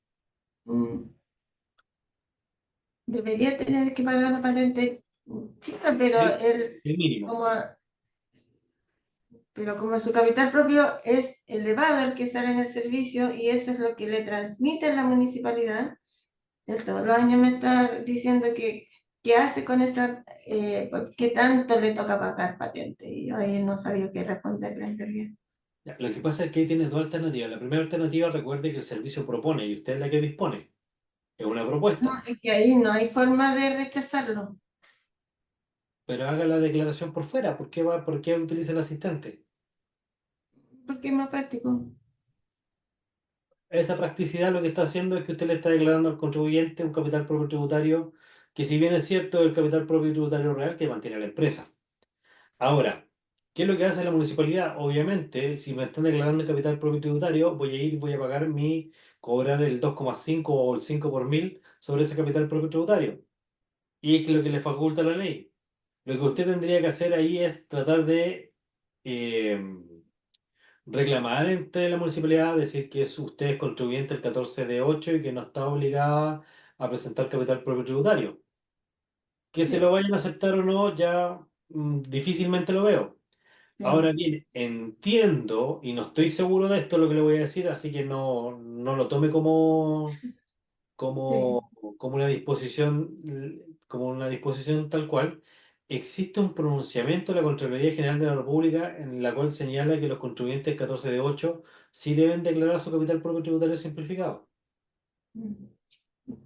Mm, Debería tener que pagar una patente chica, pero El, el mínimo. como pero como su capital propio es elevado el que sale en el servicio y eso es lo que le transmite la municipalidad, él todos los años me está diciendo que qué hace con esa, qué tanto le toca pagar patente. Y yo ahí no sabía qué responderle en realidad. Ya, lo que pasa es que ahí tienes dos alternativas. La primera alternativa, recuerde que el servicio propone y usted es la que dispone. Es una No, propuesta, es que ahí no hay forma de rechazarlo, pero haga la declaración por fuera. ¿Por qué utiliza el asistente? porque es más práctico. Esa practicidad lo que está haciendo es que usted le está declarando al contribuyente un capital propio tributario que, si bien es cierto, es el capital propio tributario real que mantiene la empresa. Ahora, ¿qué es lo que hace la municipalidad? Obviamente, si me están declarando el capital propio tributario, voy a pagar cobrar el 2,5 o el 5 por mil sobre ese capital propio tributario. Y es que lo que le faculta la ley. Lo que usted tendría que hacer ahí es tratar de eh, reclamar entre la municipalidad, decir que usted es contribuyente el 14 de 8 y que no está obligada a presentar capital propio tributario. Que se lo Sí, vayan a aceptar o no, ya difícilmente lo veo. sí. Ahora bien, entiendo y no estoy seguro de esto lo que le voy a decir, así que no lo tome Sí. como una disposición tal cual. Existe un pronunciamiento de la Contraloría General de la República en la cual señala que los contribuyentes 14 de 8 sí deben declarar su capital propio tributario simplificado, Mm.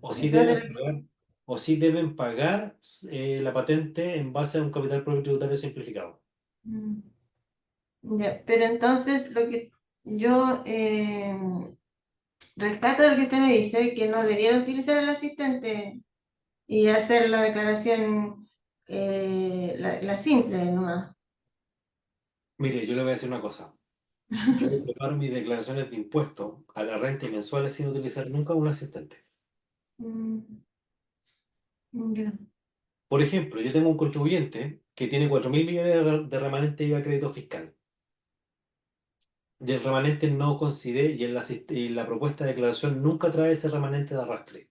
o sí Entonces, deben pagar, o sí deben pagar la patente en base a un capital propio tributario simplificado. mm, ya, pero entonces lo que yo rescato de lo que usted me dice, que no debería utilizar el asistente y hacer la declaración, la simple nomás. Mire, yo le voy a decir una cosa. Yo preparo mis declaraciones de impuesto a la renta y mensuales sin utilizar nunca un asistente. Mm, ya. Por ejemplo, yo tengo un contribuyente que tiene 4.000 millones de remanente IVA crédito fiscal. Y el remanente no considera, y la propuesta de declaración nunca trae ese remanente de arrastre.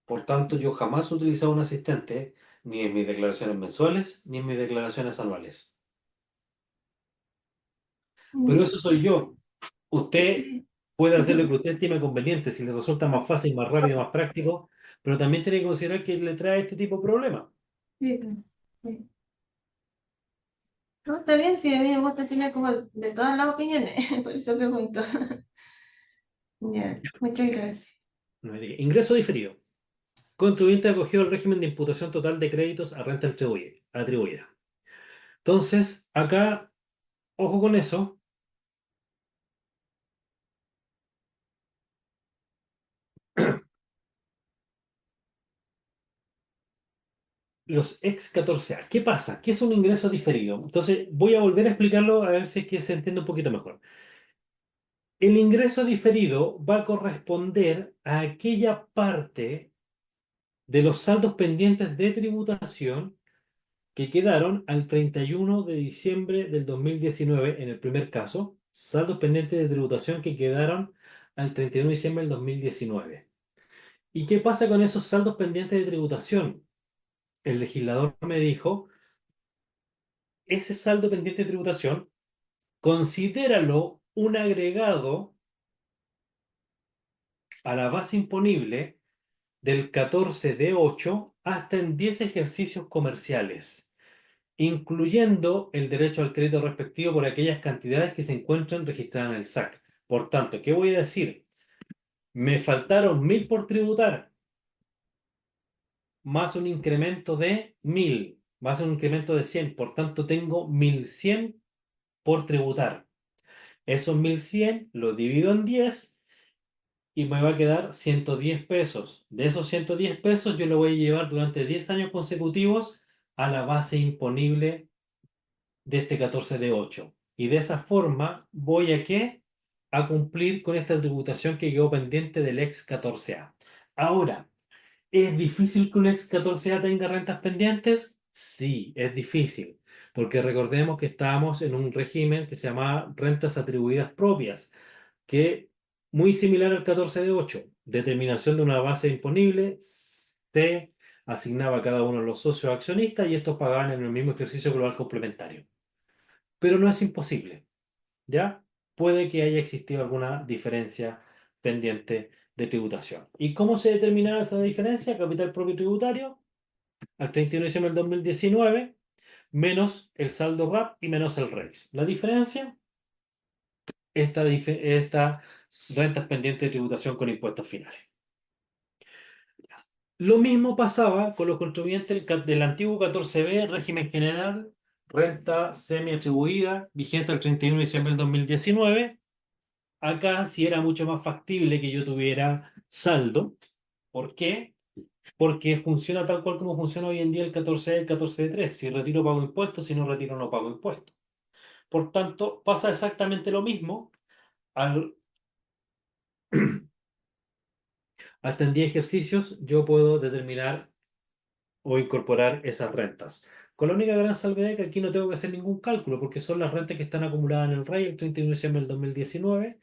Por tanto, yo jamás he utilizado un asistente ni en mis declaraciones mensuales ni en mis declaraciones anuales. Pero Mm, eso soy yo. Usted sí, puede hacer lo que usted estime conveniente, si le resulta más fácil, más rápido, más práctico, pero también tiene que considerar que le trae este tipo de problemas. sí, sí. No, está bien, sí, a mí me gusta tener como de todas las opiniones, por eso pregunto. Ya, muchas gracias. No me diga. Ingreso diferido. Contribuyente acogido al régimen de imputación total de créditos a renta atribuida. Entonces, acá, ojo con eso. Los ex 14A. ¿Qué pasa? ¿Qué es un ingreso diferido? Entonces, voy a volver a explicarlo a ver si es que se entiende un poquito mejor. El ingreso diferido va a corresponder a aquella parte de los saldos pendientes de tributación que quedaron al 31 de diciembre del 2019 en el primer caso, saldos pendientes de tributación que quedaron al 31 de diciembre del 2019. ¿Y qué pasa con esos saldos pendientes de tributación? El legislador me dijo, ese saldo pendiente de tributación, considéralo un agregado a la base imponible del 14 de 8 hasta en 10 ejercicios comerciales, incluyendo el derecho al crédito respectivo por aquellas cantidades que se encuentran registradas en el SAC. Por tanto, ¿qué voy a decir? Me faltaron 1.000 por tributar, más un incremento de 1.000, más un incremento de 100. Por tanto, tengo 1.100 por tributar. Esos 1.100 los divido en 10 y me va a quedar 110 pesos. De esos 110 pesos yo lo voy a llevar durante 10 años consecutivos a la base imponible de este 14 de 8. Y de esa forma voy a qué? A cumplir con esta tributación que quedó pendiente del ex 14A. Ahora, ¿es difícil que un ex 14A tenga rentas pendientes? Sí, es difícil, porque recordemos que estábamos en un régimen que se llamaba rentas atribuidas propias, que muy similar al 14 de 8, determinación de una base imponible, se asignaba a cada uno de los socios accionistas y estos pagaban en el mismo ejercicio global complementario. Pero no es imposible, ¿ya? Puede que haya existido alguna diferencia pendiente de tributación. ¿Y cómo se determinaba esa diferencia? Capital propio tributario al 31 de diciembre del 2019 menos el saldo RAP y menos el REIS. La diferencia, estas rentas pendientes de tributación con impuestos finales. Lo mismo pasaba con los contribuyentes del antiguo 14B, régimen general, renta semi-atribuida, vigente el 31 de diciembre del 2019. Acá sí era mucho más factible que yo tuviera saldo. ¿Por qué? Porque funciona tal cual como funciona hoy en día el 14 y el 14.3. Si retiro pago impuestos, si no retiro no pago impuestos. Por tanto, pasa exactamente lo mismo hasta en 10 ejercicios yo puedo determinar o incorporar esas rentas. Con la única gran salvedad que aquí no tengo que hacer ningún cálculo porque son las rentas que están acumuladas en el REI el 31 de diciembre del 2019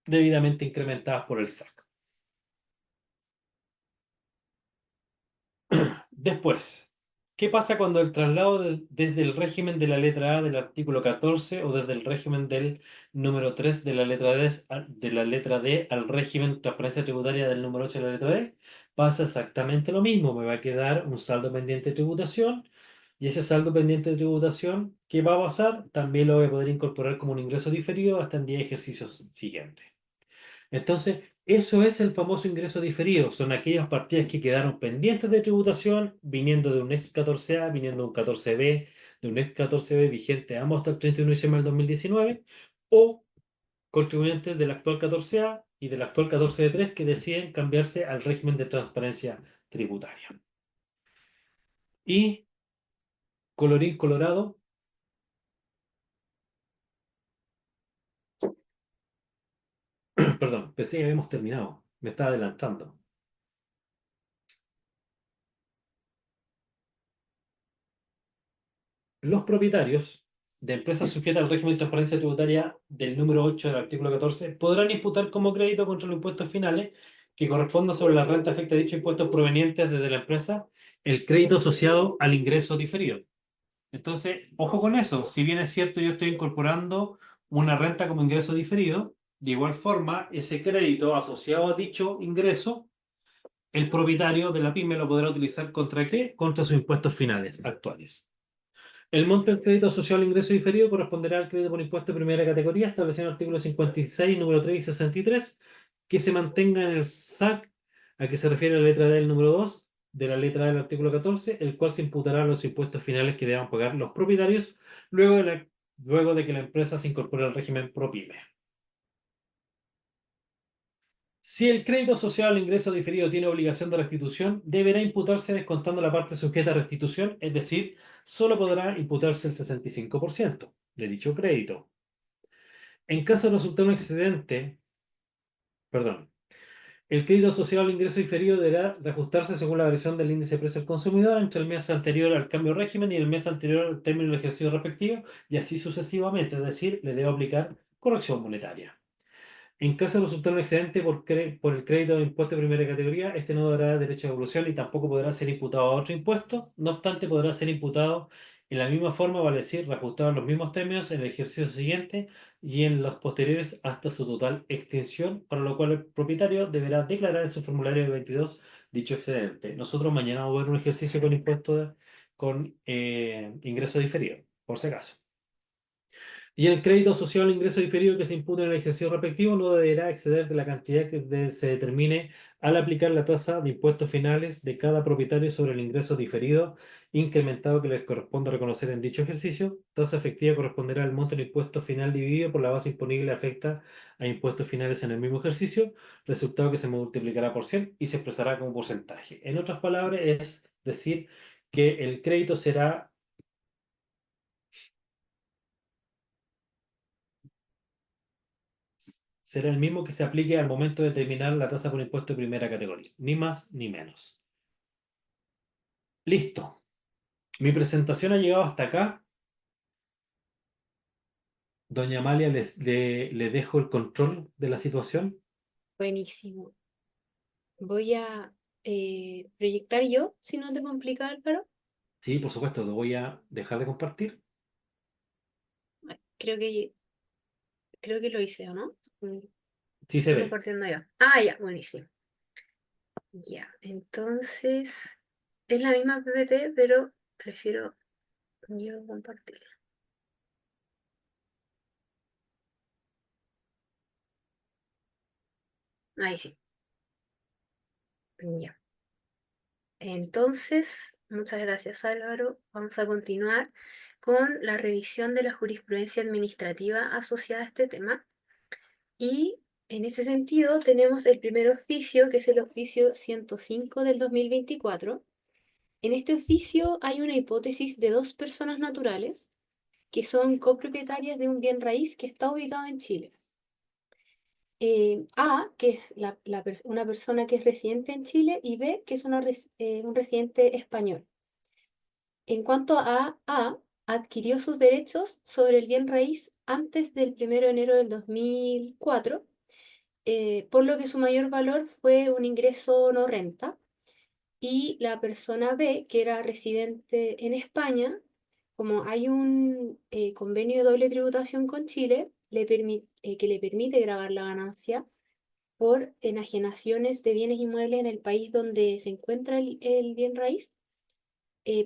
debidamente incrementadas por el SAC. Después, ¿qué pasa cuando el traslado desde el régimen de la letra A del artículo 14 o desde el régimen del número 3 de la letra D al régimen de transparencia tributaria del número 8 de la letra D? Pasa exactamente lo mismo. Me va a quedar un saldo pendiente de tributación y ese saldo pendiente de tributación, ¿qué va a pasar? También lo voy a poder incorporar como un ingreso diferido hasta en 10 ejercicios siguientes. Entonces, eso es el famoso ingreso diferido. Son aquellas partidas que quedaron pendientes de tributación, viniendo de un ex 14A, viniendo de un 14B, de un ex 14B vigente ambos hasta el 31 de diciembre del 2019, o contribuyentes del actual 14A y del actual 14B3 que deciden cambiarse al régimen de transparencia tributaria. Y, colorín colorado, perdón, pensé que habíamos terminado. Me estaba adelantando. Los propietarios de empresas sujetas al régimen de transparencia tributaria del número 8 del artículo 14 podrán imputar como crédito contra los impuestos finales que correspondan sobre la renta afecta a dichos impuestos provenientes desde la empresa el crédito asociado al ingreso diferido. Entonces, ojo con eso. Si bien es cierto, yo estoy incorporando una renta como ingreso diferido, de igual forma, ese crédito asociado a dicho ingreso, el propietario de la pyme lo podrá utilizar ¿contra qué? Contra sus impuestos finales actuales. El monto del crédito asociado al ingreso diferido corresponderá al crédito por impuesto de primera categoría establecido en el artículo 56, número 3 y 63, que se mantenga en el SAC, a que se refiere la letra D del número 2 de la letra D del artículo 14, el cual se imputará a los impuestos finales que deban pagar los propietarios luego de que la empresa se incorpore al régimen ProPyme. Si el crédito asociado al ingreso diferido tiene obligación de restitución, deberá imputarse descontando la parte sujeta a restitución, es decir, solo podrá imputarse el 65% de dicho crédito. En caso de resultar un excedente, perdón, el crédito asociado al ingreso diferido deberá reajustarse según la variación del índice de precio del consumidor entre el mes anterior al cambio de régimen y el mes anterior al término del ejercicio respectivo, y así sucesivamente, es decir, le debe aplicar corrección monetaria. En caso de resultar un excedente por el crédito de impuesto de primera categoría, este no dará derecho a devolución y tampoco podrá ser imputado a otro impuesto. No obstante, podrá ser imputado en la misma forma, vale decir, reajustado en los mismos términos en el ejercicio siguiente y en los posteriores hasta su total extinción, para lo cual el propietario deberá declarar en su formulario de 22 dicho excedente. Nosotros mañana vamos a ver un ejercicio con impuesto con ingreso diferido, por si acaso. Y el crédito asociado al ingreso diferido que se impute en el ejercicio respectivo no deberá exceder de la cantidad que se determine al aplicar la tasa de impuestos finales de cada propietario sobre el ingreso diferido incrementado que les corresponde reconocer en dicho ejercicio. Tasa efectiva corresponderá al monto del impuesto final dividido por la base imponible afecta a impuestos finales en el mismo ejercicio, resultado que se multiplicará por 100 y se expresará como porcentaje. En otras palabras, es decir, que el crédito será el mismo que se aplique al momento de determinar la tasa por impuesto de primera categoría, ni más ni menos. Listo. Mi presentación ha llegado hasta acá. Doña Amalia, le dejo el control de la situación. Buenísimo. Voy a proyectar yo, si no te complica, Álvaro. Sí, por supuesto, te voy a dejar de compartir. Bueno, creo que lo hice, ¿o no? Sí se Estoy ve. compartiendo ya. Ah, ya, buenísimo. Ya, entonces es la misma PPT, pero prefiero yo compartirla. Ahí sí. Ya. Entonces, muchas gracias, Álvaro. Vamos a continuar con la revisión de la jurisprudencia administrativa asociada a este tema. Y en ese sentido tenemos el primer oficio, que es el oficio 105 del 2024. En este oficio hay una hipótesis de dos personas naturales que son copropietarias de un bien raíz que está ubicado en Chile. A, que es una persona que es residente en Chile, y B, que es un residente español. En cuanto A, adquirió sus derechos sobre el bien raíz antes del 1 de enero del 2004, por lo que su mayor valor fue un ingreso no renta. Y la persona B, que era residente en España, como hay un convenio de doble tributación con Chile, que le permite gravar la ganancia por enajenaciones de bienes inmuebles en el país donde se encuentra el bien raíz,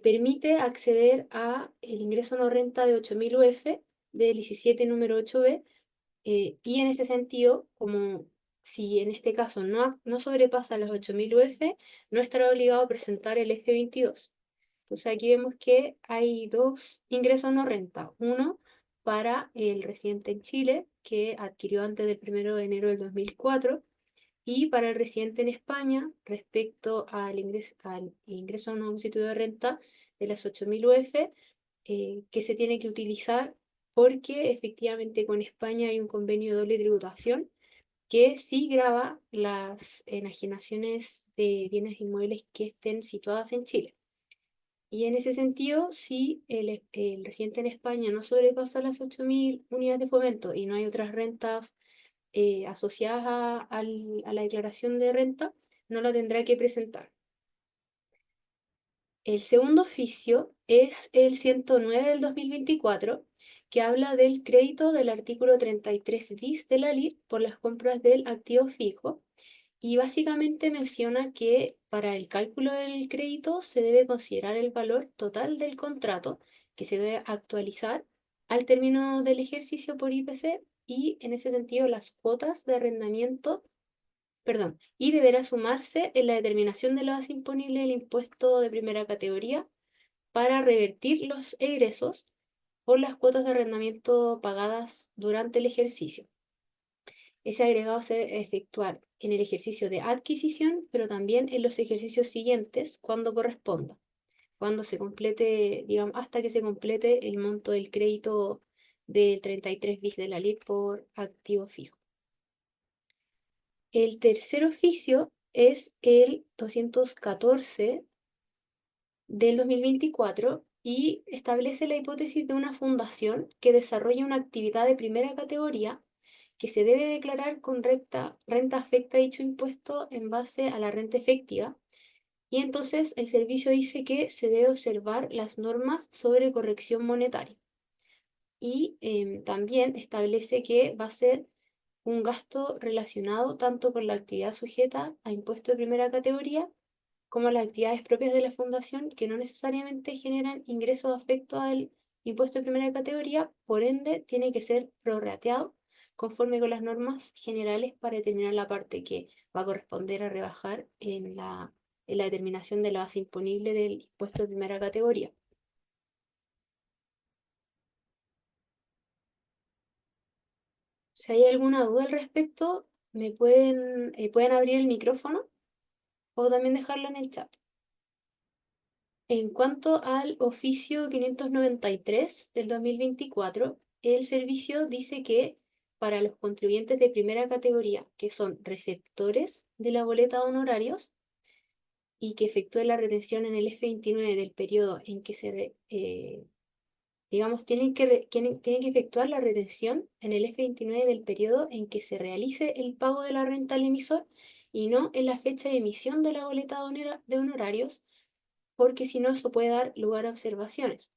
permite acceder a el ingreso no renta de 8.000 UF del 17 número 8B, y en ese sentido, como si en este caso no sobrepasa los 8.000 UF, no estará obligado a presentar el F22. Entonces aquí vemos que hay dos ingresos no renta. Uno para el residente en Chile, que adquirió antes del 1 de enero del 2004, y para el residente en España, respecto al ingreso no constituido de renta de las 8.000 UF, que se tiene que utilizar porque efectivamente con España hay un convenio de doble tributación que sí grava las enajenaciones de bienes inmuebles que estén situadas en Chile. Y en ese sentido, si el residente en España no sobrepasa las 8.000 unidades de fomento y no hay otras rentas asociadas a la declaración de renta, no la tendrá que presentar. El segundo oficio es el 109 del 2024, que habla del crédito del artículo 33 bis de la LIR por las compras del activo fijo, y básicamente menciona que para el cálculo del crédito se debe considerar el valor total del contrato, que se debe actualizar al término del ejercicio por IPC, y en ese sentido las cuotas de arrendamiento, perdón, y deberá sumarse en la determinación de la base imponible del impuesto de primera categoría para revertir los egresos por las cuotas de arrendamiento pagadas durante el ejercicio. Ese agregado se debe efectuar en el ejercicio de adquisición, pero también en los ejercicios siguientes cuando corresponda, cuando se complete, digamos, hasta que se complete el monto del crédito del 33 bis de la ley por activo fijo. El tercer oficio es el 214 del 2024 y establece la hipótesis de una fundación que desarrolla una actividad de primera categoría que se debe declarar con renta afecta a dicho impuesto en base a la renta efectiva. Y entonces el servicio dice que se debe observar las normas sobre corrección monetaria. Y también establece que va a ser un gasto relacionado tanto con la actividad sujeta a impuesto de primera categoría como las actividades propias de la fundación, que no necesariamente generan ingresos afecto al impuesto de primera categoría, por ende tiene que ser prorrateado conforme con las normas generales para determinar la parte que va a corresponder a rebajar en la determinación de la base imponible del impuesto de primera categoría. Si hay alguna duda al respecto, pueden abrir el micrófono o también dejarlo en el chat. En cuanto al oficio 593 del 2024, el servicio dice que para los contribuyentes de primera categoría, que son receptores de la boleta de honorarios y que efectúen la retención en el F29 del periodo en que digamos, tienen que efectuar la retención en el F29 del periodo en que se realice el pago de la renta al emisor, y no en la fecha de emisión de la boleta de honorarios, porque si no eso puede dar lugar a observaciones.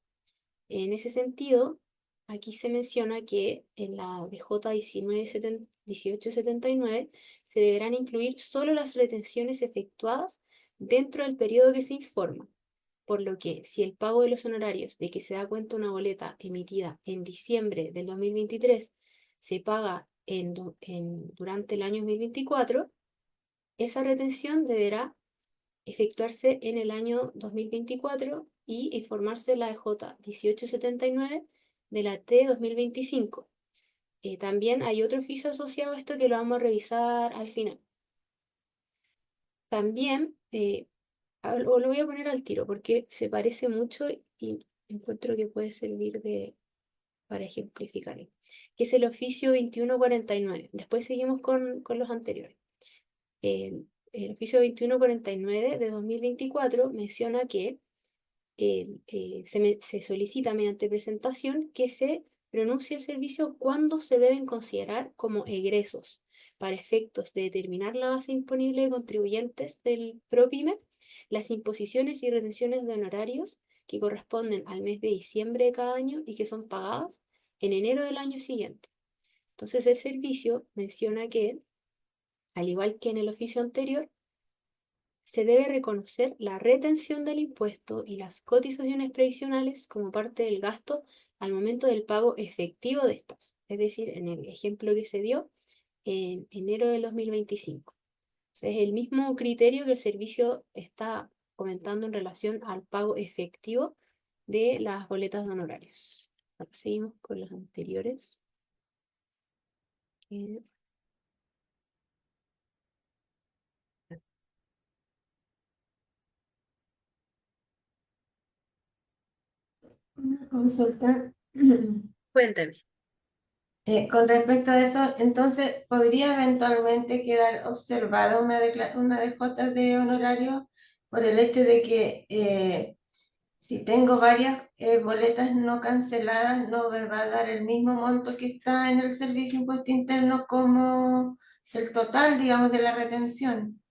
En ese sentido, aquí se menciona que en la DJ 1879 se deberán incluir solo las retenciones efectuadas dentro del periodo que se informa, por lo que si el pago de los honorarios de que se da cuenta una boleta emitida en diciembre del 2023 se paga durante el año 2024, esa retención deberá efectuarse en el año 2024 y informarse la DJ 1879 de la T 2025. También hay otro oficio asociado a esto que lo vamos a revisar al final. También, o lo voy a poner al tiro porque se parece mucho y encuentro que puede servir para ejemplificarlo, que es el oficio 2149. Después seguimos con los anteriores. El oficio 2149 de 2024 menciona que se solicita mediante presentación que se pronuncie el servicio cuando se deben considerar como egresos para efectos de determinar la base imponible de contribuyentes del PROPYME, las imposiciones y retenciones de honorarios que corresponden al mes de diciembre de cada año y que son pagadas en enero del año siguiente. Entonces el servicio menciona que, al igual que en el oficio anterior, se debe reconocer la retención del impuesto y las cotizaciones previsionales como parte del gasto al momento del pago efectivo de estas, es decir, en el ejemplo que se dio en enero del 2025. O sea, es el mismo criterio que el servicio está comentando en relación al pago efectivo de las boletas de honorarios. Ahora seguimos con las anteriores. Una consulta. Cuéntame. Con respecto a eso, entonces, ¿podría eventualmente quedar observada una DJ de honorario por el hecho de que si tengo varias boletas no canceladas, no me va a dar el mismo monto que está en el servicio de impuesto interno como el total, digamos, de la retención?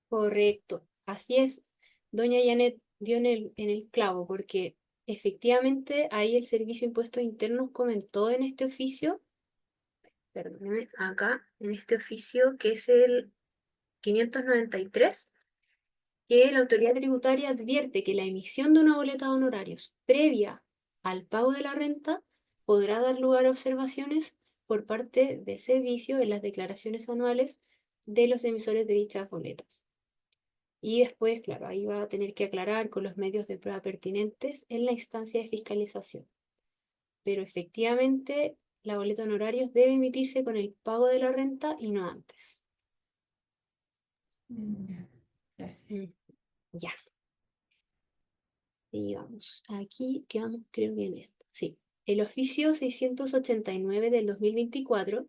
Correcto, así es. Doña Janet dio en el clavo, porque efectivamente ahí el Servicio de Impuestos Internos comentó en este oficio, perdóneme, acá, en este oficio que es el 593, que la autoridad tributaria advierte que la emisión de una boleta de honorarios previa al pago de la renta podrá dar lugar a observaciones por parte del servicio en las declaraciones anuales de los emisores de dichas boletas. Y después, claro, ahí va a tener que aclarar con los medios de prueba pertinentes en la instancia de fiscalización. Pero efectivamente, la boleta de honorarios debe emitirse con el pago de la renta y no antes. Gracias. Ya. Y vamos, aquí quedamos creo que en esto. Sí. El oficio 689 del 2024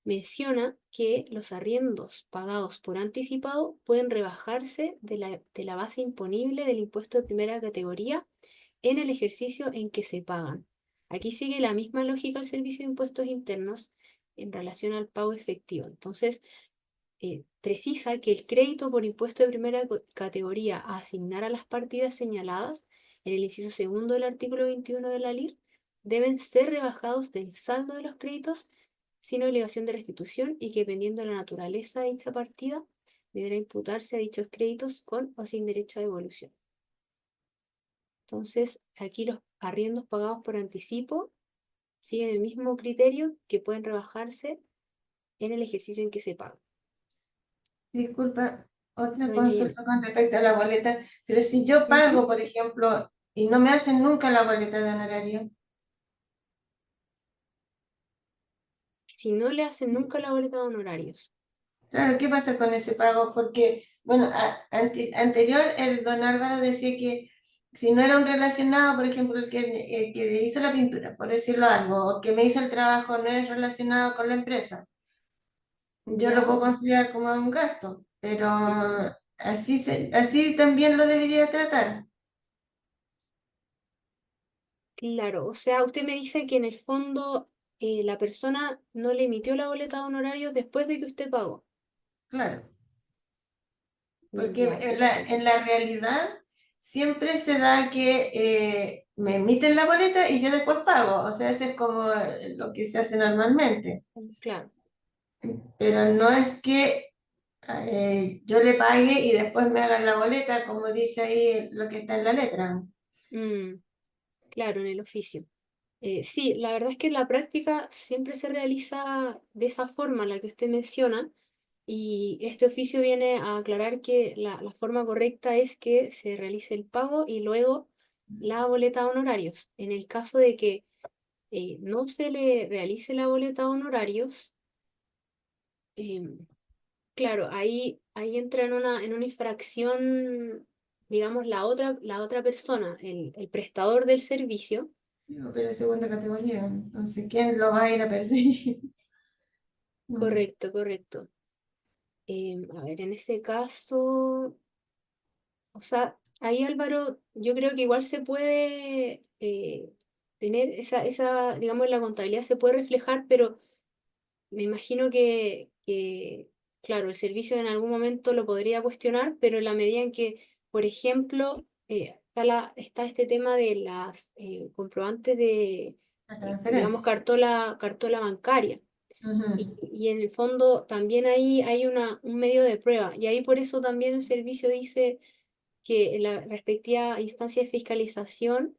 menciona que los arriendos pagados por anticipado pueden rebajarse de la base imponible del impuesto de primera categoría en el ejercicio en que se pagan. Aquí sigue la misma lógica el Servicio de Impuestos Internos en relación al pago efectivo. Entonces, precisa que el crédito por impuesto de primera categoría a asignar a las partidas señaladas en el inciso segundo del artículo 21 de la LIR deben ser rebajados del saldo de los créditos sin obligación de restitución y que, dependiendo de la naturaleza de dicha partida, deberá imputarse a dichos créditos con o sin derecho a devolución. Entonces, aquí los arriendos pagados por anticipo siguen el mismo criterio, que pueden rebajarse en el ejercicio en que se pagan. Disculpa, otra Doña consulta con respecto a la boleta, pero si yo Ujú. pago, por ejemplo, y no me hacen nunca la boleta de honorario, Si no le hacen nunca la boleta de honorarios, claro, ¿qué pasa con ese pago? Porque, bueno, anterior el don Álvaro decía que si no era un relacionado, por ejemplo, el que le hizo la pintura, por decirlo algo, o que me hizo el trabajo no es relacionado con la empresa, yo lo ¿ya? puedo considerar como un gasto, pero así también lo debería tratar. Claro, o sea, usted me dice que en el fondo la persona no le emitió la boleta de honorarios después de que usted pagó. Claro. Porque Ya, en la realidad siempre se da que me emiten la boleta y yo después pago. O sea, eso es como lo que se hace normalmente. claro. Pero no es que yo le pague y después me hagan la boleta, como dice ahí lo que está en la letra. Mm, claro, en el oficio. Sí, la verdad es que en la práctica siempre se realiza de esa forma, la que usted menciona, y este oficio viene a aclarar que la forma correcta es que se realice el pago y luego la boleta de honorarios. En el caso de que no se le realice la boleta de honorarios, em, claro, ahí entra en una infracción, digamos, la otra persona, el prestador del servicio. Digo, pero es segunda categoría, entonces, ¿quién lo va a ir a perseguir? Mm. Correcto, correcto. A ver, en ese caso, o sea, ahí Álvaro, yo creo que igual se puede tener digamos, la contabilidad se puede reflejar, pero me imagino claro, el servicio en algún momento lo podría cuestionar, pero en la medida en que, por ejemplo, está este tema de las comprobantes de, La digamos, transferencia. cartola bancaria. Ujú. Y en el fondo también ahí hay un medio de prueba. Y ahí por eso también el servicio dice que en la respectiva instancia de fiscalización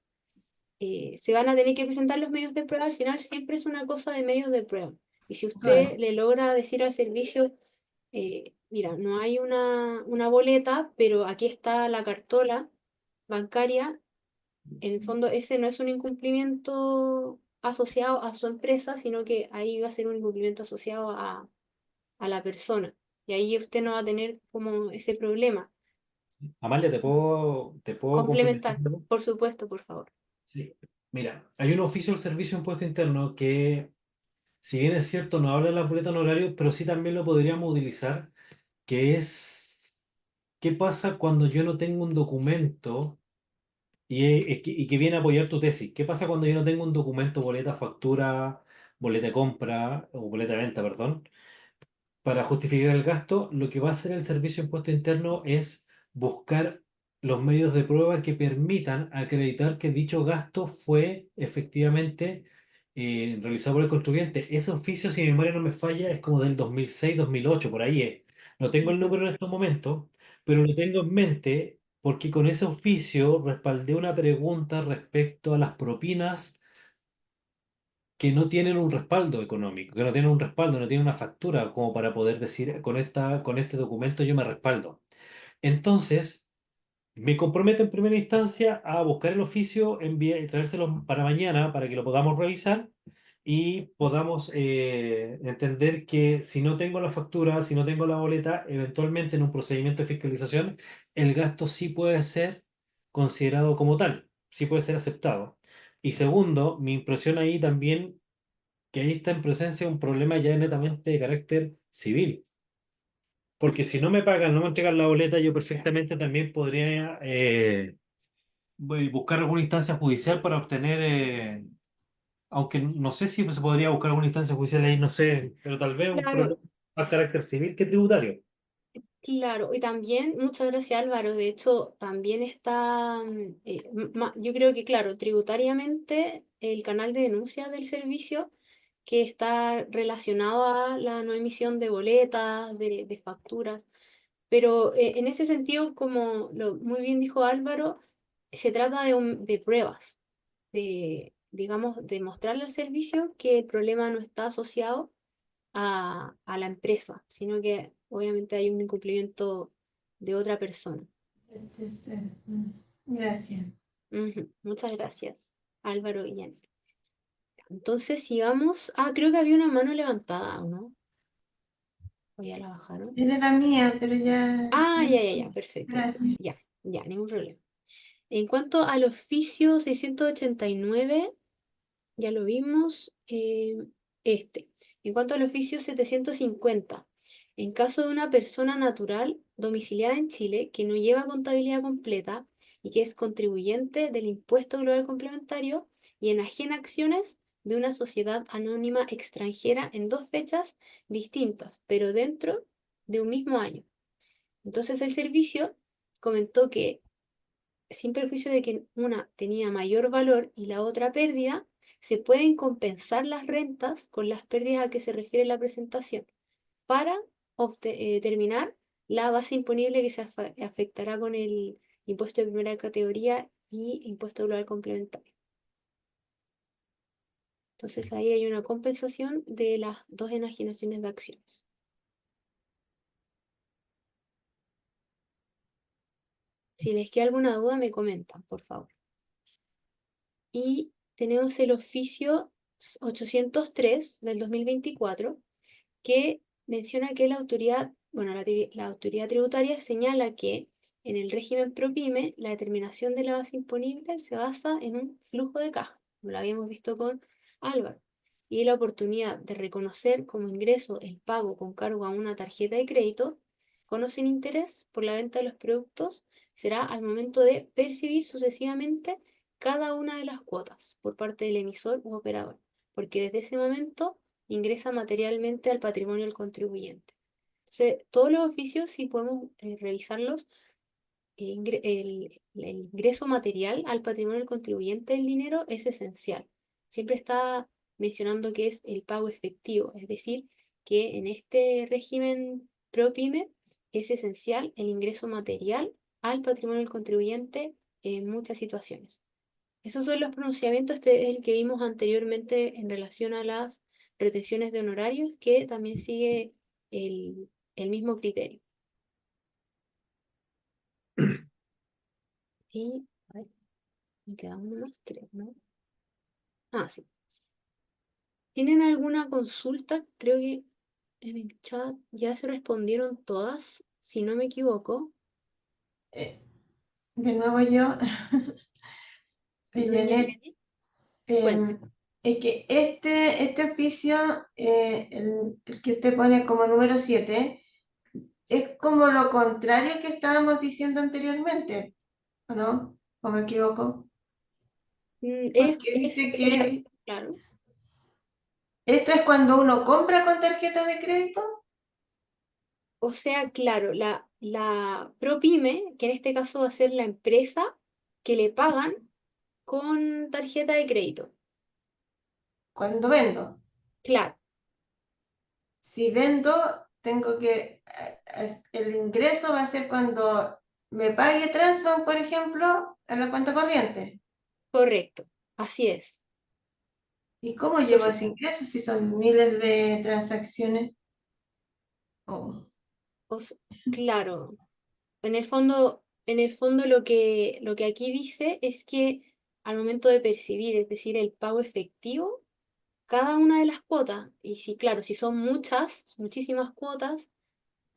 se van a tener que presentar los medios de prueba. Al final siempre es una cosa de medios de prueba. Y si Claro. usted le logra decir al servicio, mira, no hay una boleta, pero aquí está la cartola bancaria, en el fondo ese no es un incumplimiento asociado a su empresa, sino que ahí va a ser un incumplimiento asociado a la persona. Y ahí usted no va a tener como ese problema. Amalia, ¿te puedo complementar? Complementar, por supuesto, por favor. Sí. Mira, hay un oficio del Servicio de Impuesto Interno que, si bien es cierto, no habla de las boletas honorarios, pero sí también lo podríamos utilizar, que es qué pasa cuando yo no tengo un documento y que viene a apoyar tu tesis. ¿Qué pasa cuando yo no tengo un documento, boleta, factura, boleta de compra o boleta de venta, perdón? Para justificar el gasto, lo que va a hacer el Servicio de Impuesto Interno es buscar los medios de prueba que permitan acreditar que dicho gasto fue efectivamente realizado por el contribuyente. Ese oficio, si mi memoria no me falla, es como del 2006-2008, por ahí es. No tengo el número en estos momentos, pero lo tengo en mente porque con ese oficio respaldé una pregunta respecto a las propinas que no tienen un respaldo económico, que no tienen un respaldo, no tienen una factura como para poder decir con este documento yo me respaldo. Entonces, me comprometo en primera instancia a buscar el oficio, y traérselo para mañana para que lo podamos revisar y podamos entender que si no tengo la factura, si no tengo la boleta, eventualmente en un procedimiento de fiscalización, el gasto sí puede ser considerado como tal, sí puede ser aceptado. Y segundo, mi impresión ahí también que ahí está en presencia un problema ya netamente de carácter civil. Porque si no me pagan, no me entregan la boleta, yo perfectamente también podría buscar alguna instancia judicial para obtener, aunque no sé si se podría buscar alguna instancia judicial ahí, no sé, pero tal vez un Claro, problema más carácter civil que tributario. claro. Y también, muchas gracias Álvaro, de hecho, también está, yo creo que, claro, tributariamente el canal de denuncia del servicio que está relacionado a la no emisión de boletas, de facturas. Pero en ese sentido, como muy bien dijo Álvaro, se trata de pruebas, digamos, de mostrarle al servicio que el problema no está asociado a la empresa, sino que obviamente hay un incumplimiento de otra persona. Gracias. Ujú. Muchas gracias, Álvaro y Jan. Entonces sigamos. Ah, creo que había una mano levantada, ¿o no? ¿O ya la bajaron? Era la mía, pero ya. Ah, ya, perfecto. Gracias. Ya, ningún problema. En cuanto al oficio 689, ya lo vimos. Este. En cuanto al oficio 750, en caso de una persona natural domiciliada en Chile que no lleva contabilidad completa y que es contribuyente del impuesto global complementario y enajena acciones de una sociedad anónima extranjera en dos fechas distintas, pero dentro de un mismo año. Entonces el servicio comentó que, sin perjuicio de que una tenía mayor valor y la otra pérdida, se pueden compensar las rentas con las pérdidas a que se refiere la presentación para determinar la base imponible que se afectará con el impuesto de primera categoría y impuesto global complementario. Entonces ahí hay una compensación de las dos enajenaciones de acciones. Si les queda alguna duda, me comentan, por favor. Y tenemos el oficio 803 del 2024, que menciona que la autoridad, bueno, la autoridad tributaria señala que en el régimen ProPyme la determinación de la base imponible se basa en un flujo de caja, como lo habíamos visto con Álvaro, y la oportunidad de reconocer como ingreso el pago con cargo a una tarjeta de crédito con o sin interés por la venta de los productos será al momento de percibir sucesivamente cada una de las cuotas por parte del emisor u operador, porque desde ese momento ingresa materialmente al patrimonio del contribuyente. Entonces, todos los oficios, si podemos revisarlos, el ingreso material al patrimonio del contribuyente del dinero es esencial. Siempre está mencionando que es el pago efectivo, es decir, que en este régimen ProPyme es esencial el ingreso material al patrimonio del contribuyente en muchas situaciones. Esos son los pronunciamientos, este es el que vimos anteriormente en relación a las retenciones de honorarios, que también sigue el mismo criterio. Y, a ver, me queda uno más, creo, ¿no? Ah, sí. ¿Tienen alguna consulta? Creo que en el chat ya se respondieron todas, si no me equivoco. De nuevo yo, Doña Janet, Janet, cuente. em, es que este oficio, el que usted pone como número 7, es como lo contrario que estábamos diciendo anteriormente, ¿o no? ¿O me equivoco? Porque dice que Claro. esto es cuando uno compra con tarjeta de crédito. O sea, claro, la ProPyme, que en este caso va a ser la empresa que le pagan con tarjeta de crédito. Cuando vendo. Claro, Si vendo, tengo que, el ingreso va a ser cuando me pague Transbank, por ejemplo, a la cuenta corriente. correcto, así es. ¿Y cómo Eso llevo es, ese ingreso si son miles de transacciones? Oh. claro, en el fondo lo que aquí dice es que al momento de percibir, es decir, el pago efectivo, cada una de las cuotas, y si, claro, si son muchas, muchísimas cuotas,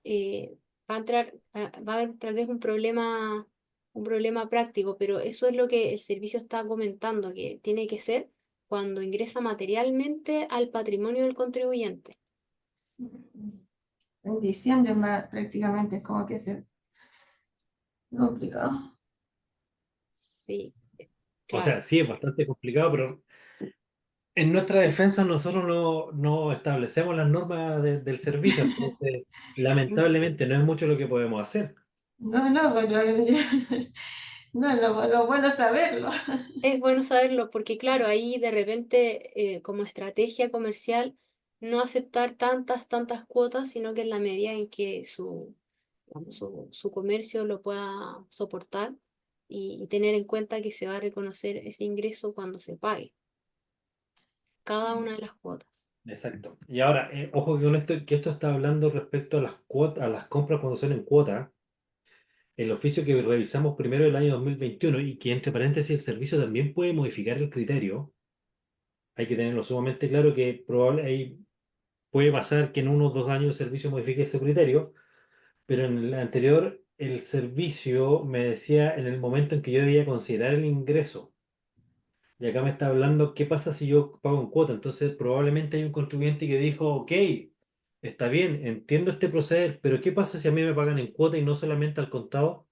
eh, va a haber tal vez un problema práctico, pero eso es lo que el servicio está comentando, que tiene que ser cuando ingresa materialmente al patrimonio del contribuyente. En diciembre más prácticamente es como que se complicado. Sí, O sea, claro. sí es bastante complicado, pero en nuestra defensa nosotros no establecemos las normas del servicio, entonces lamentablemente no es mucho lo que podemos hacer. No, no, bueno, no, lo bueno es saberlo. Es bueno saberlo porque, claro, ahí de repente, como estrategia comercial, no aceptar tantas cuotas, sino que en la medida en que digamos, su comercio lo pueda soportar y tener en cuenta que se va a reconocer ese ingreso cuando se pague cada una de las cuotas. Exacto. Y ahora, ojo que con esto, que esto está hablando respecto a las cuotas, a las compras cuando son en cuota, el oficio que revisamos primero del año 2021 y que entre paréntesis el servicio también puede modificar el criterio. Hay que tenerlo sumamente claro que puede pasar que en unos 2 años el servicio modifique ese criterio, pero en el anterior el servicio me decía en el momento en que yo debía considerar el ingreso. Y acá me está hablando qué pasa si yo pago en cuota. Entonces probablemente hay un contribuyente que dijo, ok, está bien, entiendo este proceder, pero ¿qué pasa si a mí me pagan en cuota y no solamente al contado?